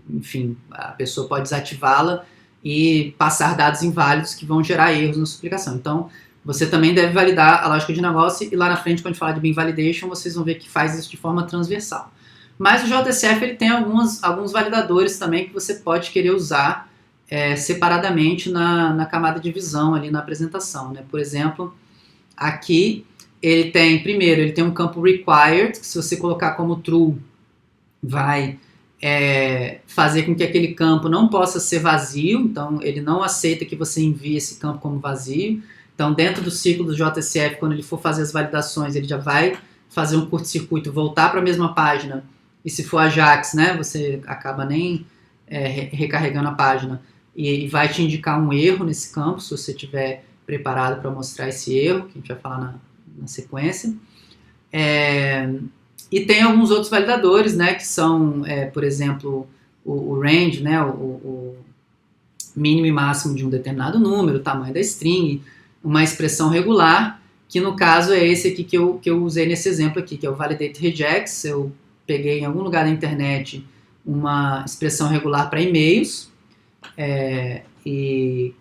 enfim, a pessoa pode desativá-la e passar dados inválidos que vão gerar erros na sua aplicação. Então, você também deve validar a lógica de negócio, e lá na frente, quando a gente falar de Bin Validation, vocês vão ver que faz isso de forma transversal. Mas o JSF ele tem alguns validadores também que você pode querer usar separadamente na camada de visão ali na apresentação, né? Por exemplo, aqui ele tem um campo required, que se você colocar como true, vai fazer com que aquele campo não possa ser vazio, então ele não aceita que você envie esse campo como vazio. Então, dentro do ciclo do JSF, quando ele for fazer as validações, ele já vai fazer um curto-circuito, voltar para a mesma página, e se for Ajax, né, você acaba nem recarregando a página, e vai te indicar um erro nesse campo, se você estiver preparado para mostrar esse erro, que a gente vai falar na sequência. E tem alguns outros validadores, né, que são, por exemplo, o range, né, o mínimo e máximo de um determinado número, o tamanho da string, uma expressão regular, que no caso é esse aqui que eu usei nesse exemplo aqui, que é o validate regex. Eu peguei em algum lugar da internet uma expressão regular para e-mails, e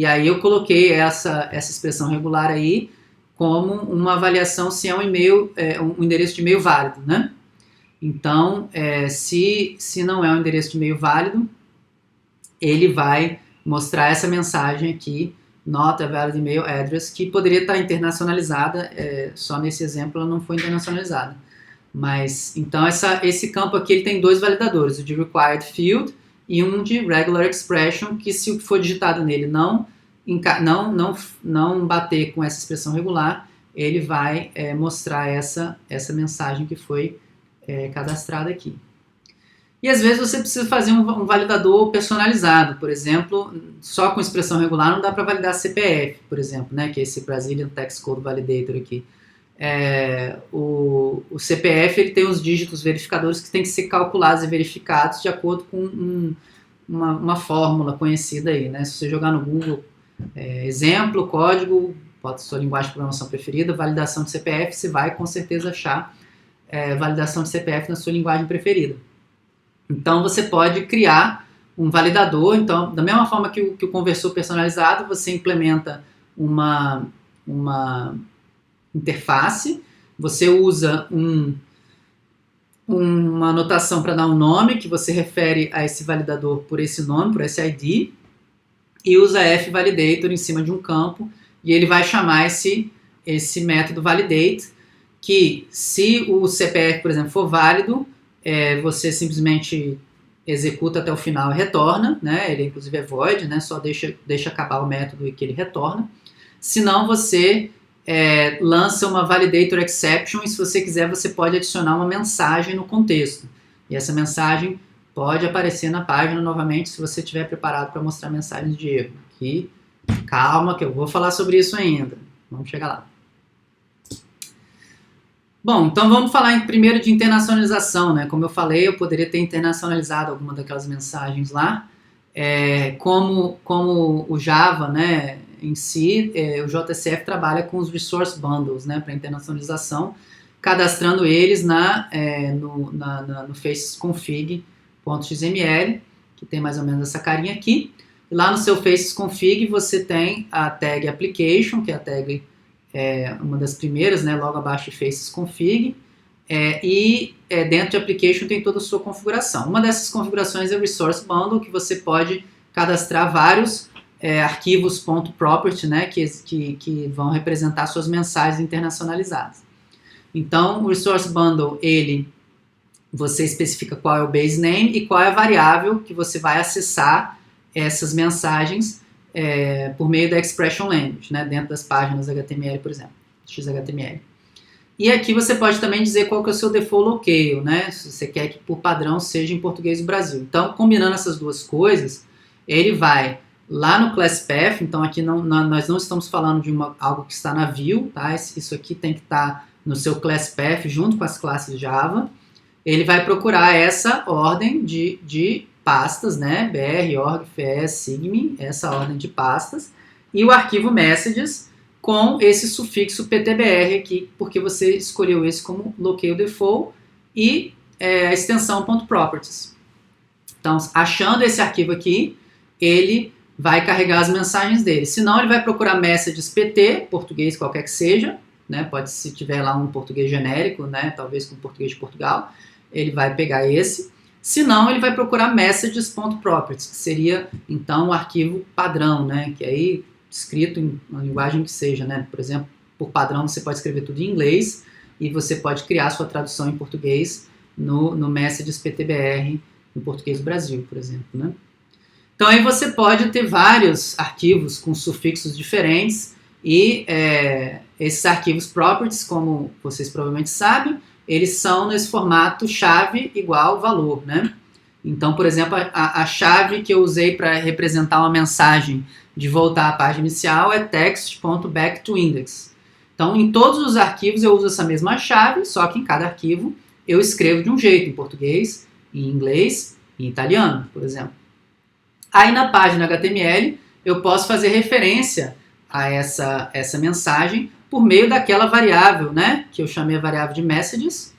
aí eu coloquei essa expressão regular aí como uma avaliação se é um e-mail, um endereço de e-mail válido, né? Então, se não é um endereço de e-mail válido, ele vai mostrar essa mensagem aqui, not a valid email address, que poderia estar internacionalizada, só nesse exemplo ela não foi internacionalizada. Mas, então, esse campo aqui ele tem dois validadores, o de required field e um de regular expression, que se o que for digitado nele não bater com essa expressão regular, ele vai mostrar essa mensagem que foi cadastrada aqui. E às vezes você precisa fazer um validador personalizado, por exemplo, só com expressão regular não dá para validar CPF, por exemplo, né, que é esse Brazilian Tax Code Validator aqui. O CPF ele tem os dígitos verificadores que têm que ser calculados e verificados de acordo com uma fórmula conhecida aí, né? Se você jogar no Google exemplo, código, bota sua linguagem de programação preferida, validação de CPF, você vai com certeza achar validação de CPF na sua linguagem preferida. Então você pode criar um validador. Então, da mesma forma que o conversor personalizado, você implementa uma interface, você usa uma anotação para dar um nome, que você refere a esse validador por esse nome, por esse ID, e usa fValidator em cima de um campo, e ele vai chamar esse método validate, que se o CPF, por exemplo, for válido, você simplesmente executa até o final e retorna, né? Ele inclusive é void, né? Só deixa acabar o método e que ele retorna. Se não, você lança uma validator exception, e se você quiser você pode adicionar uma mensagem no contexto. E essa mensagem pode aparecer na página novamente se você estiver preparado para mostrar mensagens de erro. Aqui, calma que eu vou falar sobre isso ainda. Vamos chegar lá. Bom, então vamos falar primeiro de internacionalização, né? Como eu falei, eu poderia ter internacionalizado alguma daquelas mensagens lá. Como o Java, né, em si, o JSF trabalha com os resource bundles, né, para internacionalização, cadastrando eles no facesconfig.xml, que tem mais ou menos essa carinha aqui. E lá no seu facesconfig você tem a tag application, que é a tag uma das primeiras, né, logo abaixo de facesconfig, e dentro de application tem toda a sua configuração. Uma dessas configurações é o resource bundle, que você pode cadastrar vários arquivos .property, né, que vão representar suas mensagens internacionalizadas. Então, o resource bundle, você especifica qual é o base name e qual é a variável que você vai acessar essas mensagens por meio da expression language, né, dentro das páginas HTML, por exemplo, XHTML. E aqui você pode também dizer qual que é o seu default locale, né, se você quer que por padrão seja em português do Brasil. Então, combinando essas duas coisas, ele vai lá no class path. Então aqui nós não estamos falando de algo que está na view, tá? Isso aqui tem que estar no seu class path junto com as classes Java. Ele vai procurar essa ordem de pastas, né? br, org, fes, sigme, essa ordem de pastas, e o arquivo messages com esse sufixo ptbr aqui, porque você escolheu esse como locale default, e a extensão .properties. Então, achando esse arquivo aqui, ele vai carregar as mensagens dele. Se não, ele vai procurar messages pt, português qualquer que seja, né? Pode, se tiver lá um português genérico, né? Talvez com português de Portugal, ele vai pegar esse. Se não, ele vai procurar messages.properties, que seria então o arquivo padrão, né? Que aí escrito em uma linguagem que seja, né? Por exemplo, por padrão você pode escrever tudo em inglês e você pode criar sua tradução em português no Messages PTBR, no português do Brasil, por exemplo, né? Então aí você pode ter vários arquivos com sufixos diferentes e esses arquivos properties, como vocês provavelmente sabem, eles são nesse formato chave igual valor, né? Então, por exemplo, a chave que eu usei para representar uma mensagem de voltar à página inicial é text.backToIndex. Então, em todos os arquivos eu uso essa mesma chave, só que em cada arquivo eu escrevo de um jeito, em português, em inglês e em italiano, por exemplo. Aí na página HTML eu posso fazer referência a essa mensagem por meio daquela variável, né, que eu chamei a variável de messages.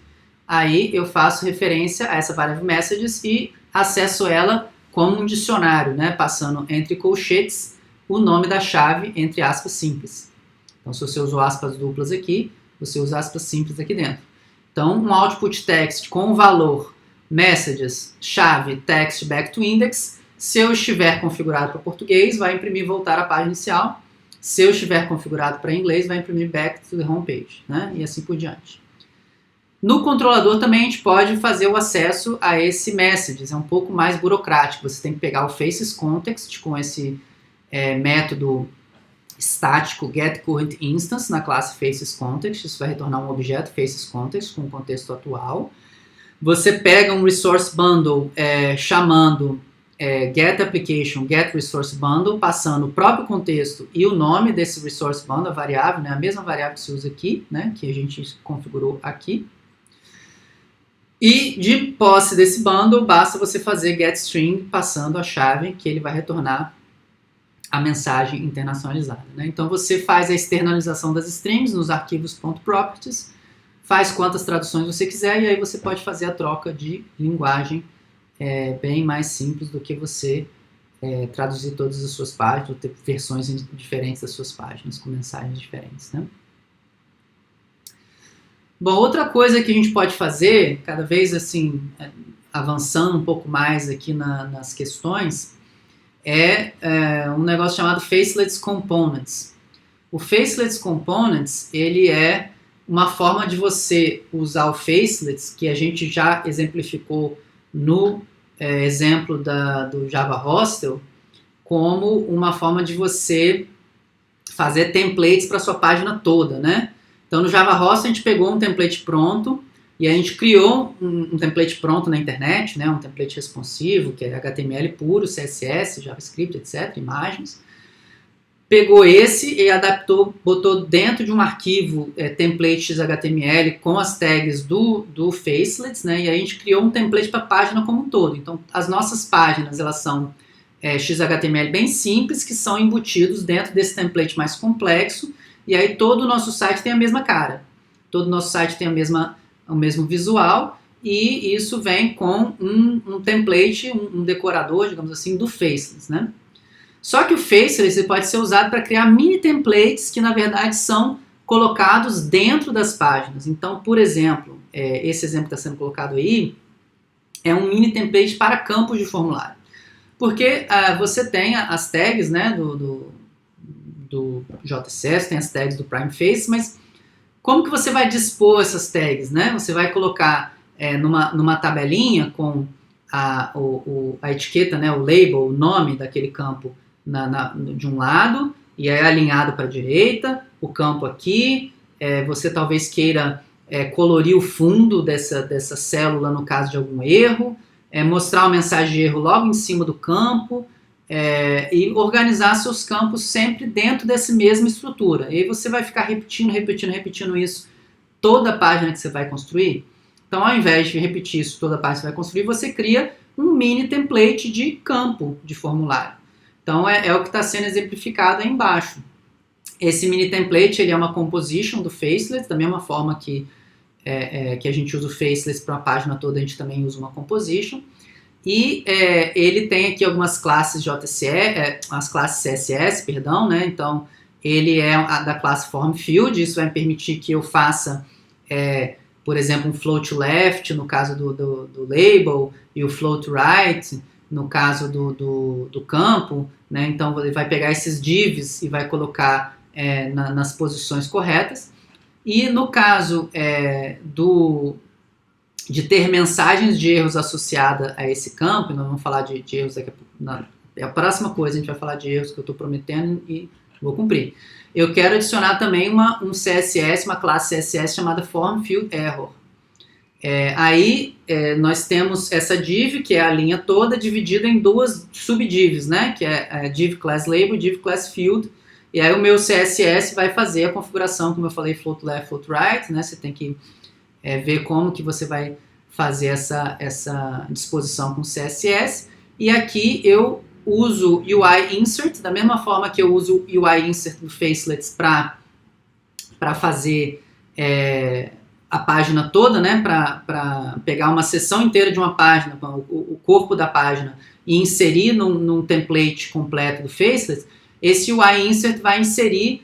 Aí eu faço referência a essa variável messages e acesso ela como um dicionário, né, passando entre colchetes o nome da chave entre aspas simples. Então se você usou aspas duplas aqui, você usa aspas simples aqui dentro. Então um output text com o valor messages, chave, text, back to index, se eu estiver configurado para português, vai imprimir voltar à página inicial. Se eu estiver configurado para inglês, vai imprimir back to the home page, né? E assim por diante. No controlador também a gente pode fazer o acesso a esse messages, é um pouco mais burocrático. Você tem que pegar o FacesContext com esse método estático getCurrentInstance na classe FacesContext. Isso vai retornar um objeto FacesContext com o contexto atual. Você pega um resource bundle chamando getApplication, getResourceBundle, passando o próprio contexto e o nome desse resource bundle, a variável, né, a mesma variável que se usa aqui, né, que a gente configurou aqui. E de posse desse bundle, basta você fazer getString passando a chave que ele vai retornar a mensagem internacionalizada, né? Então você faz a externalização das strings nos arquivos .properties, faz quantas traduções você quiser e aí você pode fazer a troca de linguagem bem mais simples do que você traduzir todas as suas páginas, ou ter versões diferentes das suas páginas, com mensagens diferentes, né? Bom, outra coisa que a gente pode fazer, cada vez assim, avançando um pouco mais aqui nas questões, um negócio chamado Facelets Components. O Facelets Components, ele é uma forma de você usar o Facelets, que a gente já exemplificou no exemplo do Java Hostel, como uma forma de você fazer templates para sua página toda, né? Então no Java Hostel a gente pegou um template pronto e a gente criou um template pronto na internet, né? Um template responsivo, que é HTML puro, CSS, JavaScript, etc., imagens. Pegou esse e adaptou, botou dentro de um arquivo template.xhtml com as tags do Facelets, né? E aí a gente criou um template para a página como um todo. Então as nossas páginas, elas são XHTML bem simples, que são embutidos dentro desse template mais complexo, e aí todo o nosso site tem a mesma cara. Todo o nosso site tem o mesmo visual, e isso vem com um template, um decorador, digamos assim, do Facelets, né? Só que o Facelets pode ser usado para criar mini templates que, na verdade, são colocados dentro das páginas. Então, por exemplo, esse exemplo que está sendo colocado aí é um mini template para campos de formulário. Porque você tem as tags, né, do JCS, tem as tags do Prime Face, mas como que você vai dispor essas tags, né? Você vai colocar numa tabelinha com a etiqueta, né, o label, o nome daquele campo de um lado, e aí alinhado para a direita, o campo aqui, você talvez queira colorir o fundo dessa célula no caso de algum erro, mostrar uma mensagem de erro logo em cima do campo, e organizar seus campos sempre dentro dessa mesma estrutura. E aí você vai ficar repetindo isso toda a página que você vai construir. Então, ao invés de repetir isso toda a página que você vai construir, você cria um mini template de campo de formulário. Então, é o que está sendo exemplificado aí embaixo. Esse mini template ele é uma composition do Facelets, da mesma forma que a gente usa o Facelets para a página toda, a gente também usa uma composition. E ele tem aqui algumas classes as classes CSS, perdão, né? Então, ele é da classe FormField, isso vai me permitir que eu faça, por exemplo, um flow to left, no caso do label, e o flow to right, no caso do campo, né? Então, ele vai pegar esses divs e vai colocar nas posições corretas. E no caso do de ter mensagens de erros associadas a esse campo, e nós vamos falar de erros daqui a pouco, é a próxima coisa, a gente vai falar de erros que eu estou prometendo e vou cumprir. Eu quero adicionar também um CSS, uma classe CSS chamada Form Field Error. Nós temos essa div, que é a linha toda, dividida em duas subdivs, né? Que é a div class label e div class field. E aí o meu CSS vai fazer a configuração, como eu falei, float left, float right, né? Você tem que ver como que você vai fazer essa disposição com CSS. E aqui eu uso UI Insert, da mesma forma que eu uso UI Insert do Facelets para fazer a página toda, né, para pegar uma seção inteira de uma página, o corpo da página, e inserir num template completo do Facelets. Esse UI Insert vai inserir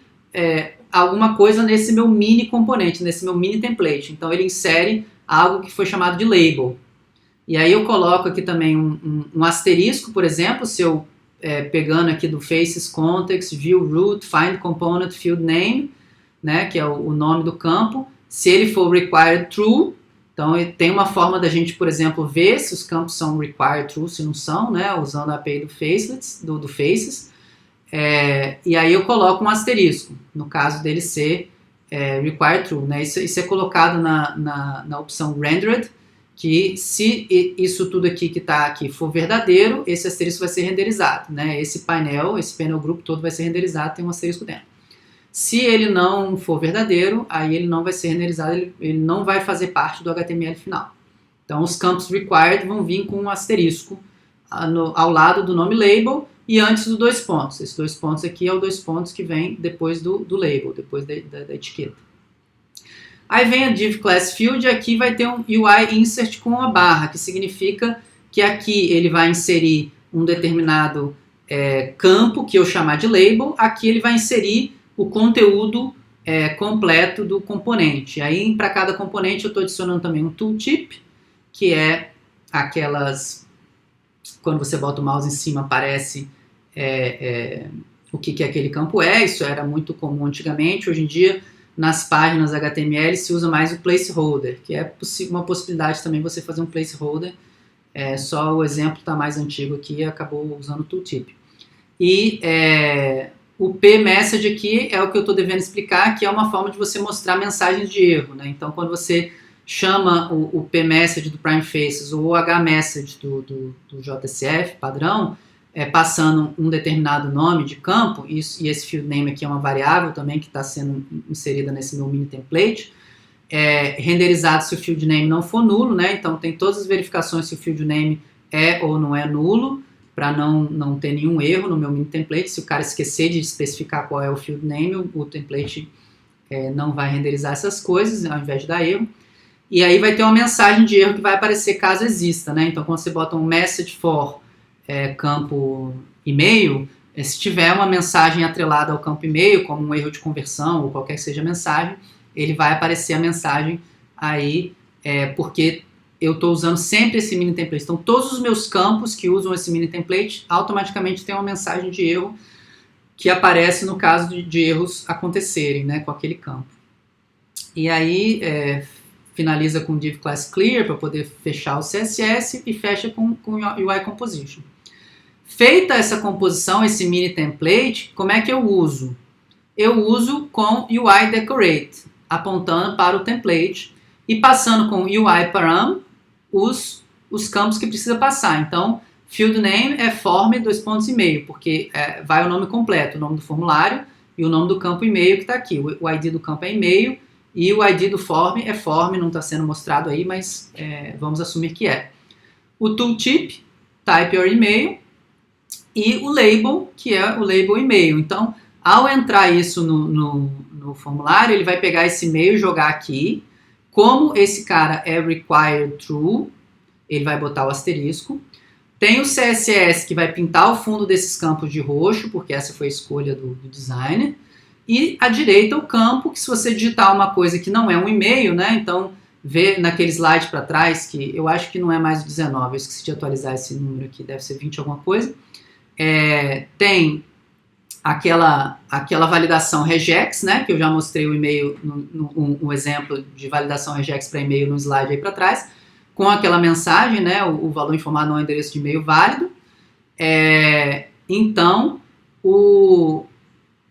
alguma coisa nesse meu mini componente, nesse meu mini template. Então ele insere algo que foi chamado de label. E aí eu coloco aqui também um asterisco, por exemplo, se eu pegando aqui do Faces Context, View Root, Find Component Field Name, né, que é o nome do campo, se ele for required true, então tem uma forma da gente, por exemplo, ver se os campos são required true, se não são, né, usando a API do Facelets, do Faces, e aí eu coloco um asterisco, no caso dele ser required true, né, isso é colocado na opção rendered, que se isso tudo aqui que está aqui for verdadeiro, esse asterisco vai ser renderizado, né, esse painel group todo vai ser renderizado, tem um asterisco dentro. Se ele não for verdadeiro, aí ele não vai ser renderizado, ele não vai fazer parte do HTML final. Então os campos required vão vir com um asterisco ao lado do nome label e antes do 2 pontos. Esses 2 pontos aqui é o 2 pontos que vem depois do label, depois da etiqueta. Aí vem a div class field e aqui vai ter um UI insert com uma barra, que significa que aqui ele vai inserir um determinado campo que eu chamar de label, aqui ele vai inserir o conteúdo completo do componente. Aí, para cada componente, eu estou adicionando também um tooltip, que é aquelas... Quando você bota o mouse em cima, aparece o que aquele campo é. Isso era muito comum antigamente. Hoje em dia, nas páginas HTML, se usa mais o placeholder, que é uma possibilidade também você fazer um placeholder. Só o exemplo está mais antigo aqui, acabou usando o tooltip. E... o p-message aqui é o que eu estou devendo explicar, que é uma forma de você mostrar mensagens de erro, né? Então, quando você chama o p-message do Prime Faces ou o h-message do JSF padrão, passando um determinado nome de campo, e esse field name aqui é uma variável também que está sendo inserida nesse meu mini template, renderizado se o field name não for nulo, né? Então, tem todas as verificações se o field name é ou não é nulo, para não ter nenhum erro no meu mini template. Se o cara esquecer de especificar qual é o field name, o template não vai renderizar essas coisas, ao invés de dar erro. E aí vai ter uma mensagem de erro que vai aparecer caso exista, né? Então, quando você bota um message for campo e-mail, se tiver uma mensagem atrelada ao campo e-mail, como um erro de conversão ou qualquer que seja a mensagem, ele vai aparecer a mensagem aí, porque eu estou usando sempre esse mini template. Então, todos os meus campos que usam esse mini template automaticamente tem uma mensagem de erro que aparece no caso de erros acontecerem, né, com aquele campo. E aí, finaliza com div class clear para poder fechar o CSS e fecha com UI composition. Feita essa composição, esse mini template, como é que eu uso? Eu uso com UI decorate, apontando para o template e passando com UI param os campos que precisa passar. Então, field name é form 2.5, porque vai o nome completo, o nome do formulário e o nome do campo e-mail que está aqui. O ID do campo é e-mail e o ID do form é form, não está sendo mostrado aí, mas vamos assumir que é. O tooltip, type your email, e o label, que é o label e-mail. Então, ao entrar isso no formulário, ele vai pegar esse e-mail e jogar aqui. Como esse cara é required true, ele vai botar o asterisco. Tem o CSS que vai pintar o fundo desses campos de roxo, porque essa foi a escolha do designer. E à direita o campo, que se você digitar uma coisa que não é um e-mail, né? Então, vê naquele slide para trás, que eu acho que não é mais o 19, eu esqueci de atualizar esse número aqui, deve ser 20 alguma coisa. Tem aquela validação regex, né, que eu já mostrei o e-mail, um exemplo de validação regex para e-mail no slide aí para trás. com aquela mensagem, né, o valor informado não é um endereço de e-mail válido. Então,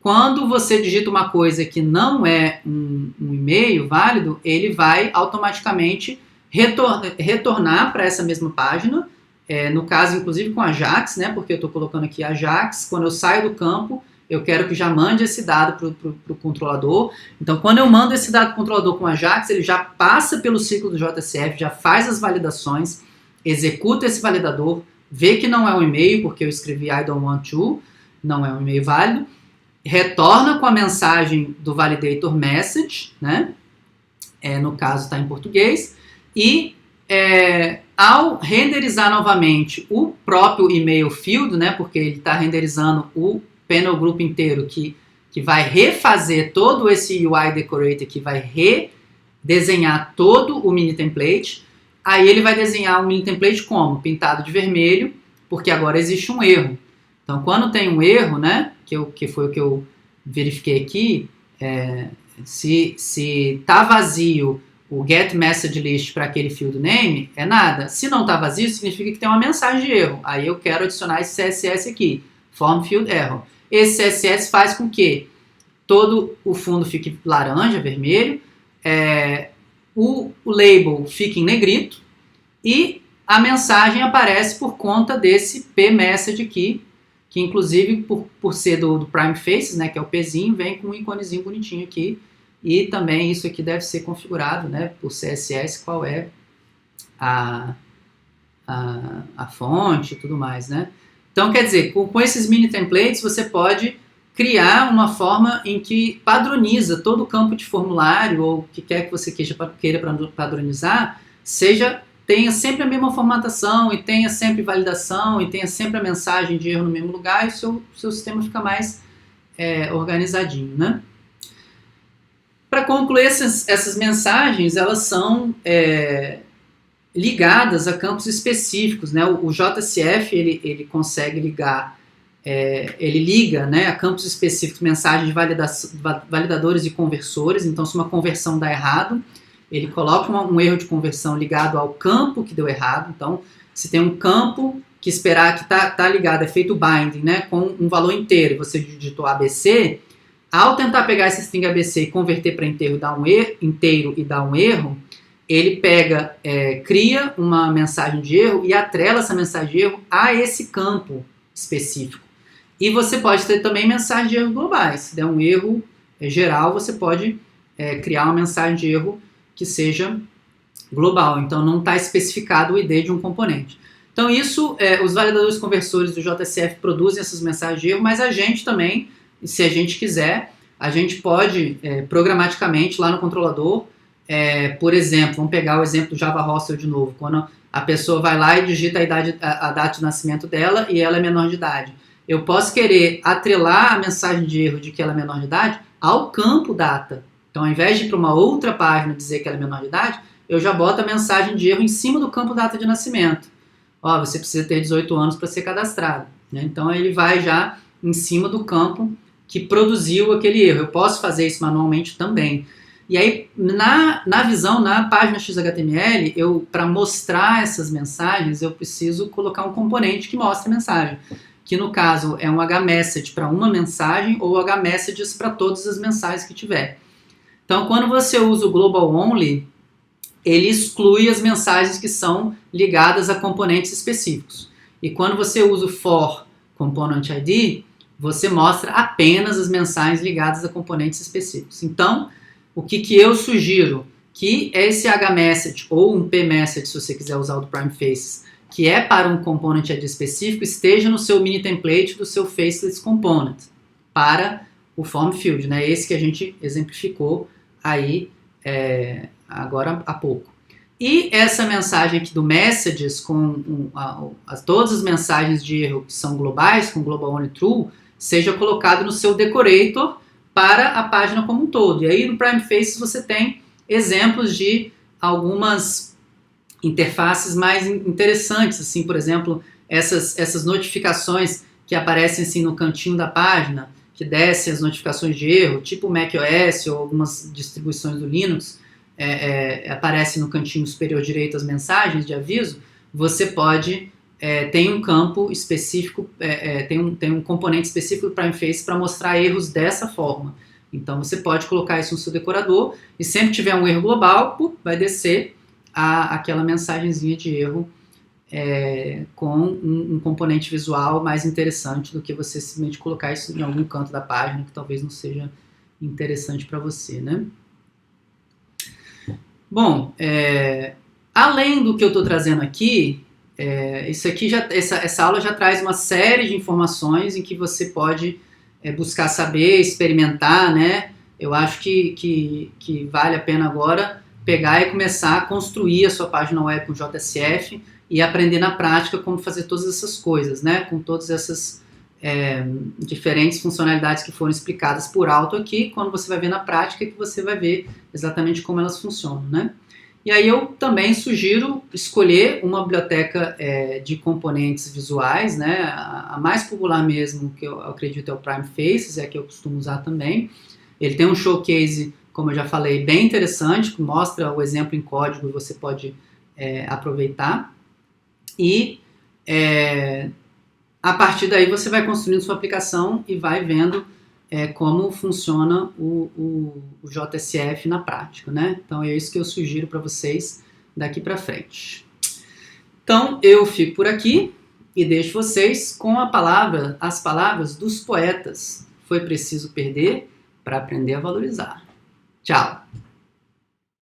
quando você digita uma coisa que não é um e-mail válido, ele vai automaticamente retornar para essa mesma página, no caso, inclusive com Ajax, né, porque eu estou colocando aqui Ajax, quando eu saio do campo, eu quero que já mande esse dado para o controlador. Então, quando eu mando esse dado para o controlador com Ajax, ele já passa pelo ciclo do JSF, já faz as validações, executa esse validador, vê que não é um e-mail, porque eu escrevi I don't want to, não é um e-mail válido, retorna com a mensagem do validator message, né? No caso está em português, e ao renderizar novamente o próprio e-mail field, né? Porque ele está renderizando o panel group inteiro, que vai refazer todo esse UI decorator, que vai redesenhar todo o mini template. Aí ele vai desenhar o mini template como? Pintado de vermelho, porque agora existe um erro. Então, quando tem um erro, né, que foi o que eu verifiquei aqui, se está vazio o get message list para aquele field name, é nada. Se não está vazio, significa que tem uma mensagem de erro. Aí eu quero adicionar esse CSS aqui, form field error. Esse CSS faz com que todo o fundo fique laranja, vermelho, o label fica em negrito e a mensagem aparece por conta desse p-message aqui, que inclusive por ser do Prime Faces, né, que é o Pzinho, vem com um iconezinho bonitinho aqui. E também isso aqui deve ser configurado, né, por CSS, qual é a fonte e tudo mais, né. Então, quer dizer, com esses mini templates você pode criar uma forma em que padroniza todo o campo de formulário ou o que quer que você queira padronizar, tenha sempre a mesma formatação e tenha sempre validação e tenha sempre a mensagem de erro no mesmo lugar e o seu sistema fica mais organizadinho, né? Para concluir, essas mensagens, elas são ligadas a campos específicos, né? O JSF, ele consegue ligar, ele liga, né, a campos específicos mensagens de validadores e conversores. Então, se uma conversão dá errado, ele coloca um erro de conversão ligado ao campo que deu errado. Então, se tem um campo que está ligado, é feito binding, né, com um valor inteiro, e você digitou ABC, ao tentar pegar esse string ABC e converter para inteiro e dar um erro, ele cria uma mensagem de erro e atrela essa mensagem de erro a esse campo específico. E você pode ter também mensagens de erro globais. Se der um erro geral, você pode criar uma mensagem de erro que seja global. Então, não está especificado o ID de um componente. Então, isso, os validadores conversores do JSF produzem essas mensagens de erro, mas a gente também, se a gente quiser, a gente pode, programaticamente, lá no controlador, por exemplo, vamos pegar o exemplo do Java Hostel de novo, quando a pessoa vai lá e digita a data de nascimento dela e ela é menor de idade. Eu posso querer atrelar a mensagem de erro de que ela é menor de idade ao campo data. Então, ao invés de ir para uma outra página dizer que ela é menor de idade, eu já boto a mensagem de erro em cima do campo data de nascimento. Você precisa ter 18 anos para ser cadastrado, né? Então, ele vai já em cima do campo que produziu aquele erro. Eu posso fazer isso manualmente também. E aí, na visão, na página XHTML, para mostrar essas mensagens, eu preciso colocar um componente que mostre a mensagem, que no caso é um HMessage para uma mensagem ou HMessages para todas as mensagens que tiver. Então, quando você usa o Global Only, ele exclui as mensagens que são ligadas a componentes específicos. E quando você usa o For Component ID, você mostra apenas as mensagens ligadas a componentes específicos. Então, o que eu sugiro? Que esse HMessage ou um PMessage, se você quiser usar o do Prime Faces, que é para um component ID específico, esteja no seu mini template do seu Faceless Component, para o Form Field, né? Esse que a gente exemplificou aí agora há pouco. E essa mensagem aqui do Messages, com todas as mensagens de erro que são globais, com Global Only True, seja colocado no seu decorator para a página como um todo. E aí no Prime Faces você tem exemplos de algumas interfaces mais interessantes, assim, por exemplo, essas notificações que aparecem assim no cantinho da página, que descem as notificações de erro, tipo o macOS ou algumas distribuições do Linux, aparece no cantinho superior direito as mensagens de aviso, você pode, tem um campo específico, tem um componente específico do Primeface para mostrar erros dessa forma. Então você pode colocar isso no seu decorador e sempre que tiver um erro global, vai descer aquela mensagenzinha de erro com um componente visual mais interessante do que você simplesmente colocar isso em algum canto da página que talvez não seja interessante para você, né? Bom, além do que eu estou trazendo aqui, isso aqui essa aula já traz uma série de informações em que você pode buscar saber, experimentar, né? Eu acho que vale a pena agora pegar e começar a construir a sua página web com JSF e aprender na prática como fazer todas essas coisas, né? Com todas essas diferentes funcionalidades que foram explicadas por alto aqui, quando você vai ver na prática que você vai ver exatamente como elas funcionam, né? E aí eu também sugiro escolher uma biblioteca de componentes visuais, né? A mais popular mesmo, que eu acredito, é o Primeface, é a que eu costumo usar também. Ele tem um showcase, como eu já falei, bem interessante, que mostra o exemplo em código e você pode aproveitar. E a partir daí você vai construindo sua aplicação e vai vendo como funciona o JSF na prática, né? Então é isso que eu sugiro para vocês daqui para frente. Então eu fico por aqui e deixo vocês com as palavras dos poetas. Foi preciso perder para aprender a valorizar. Tchau!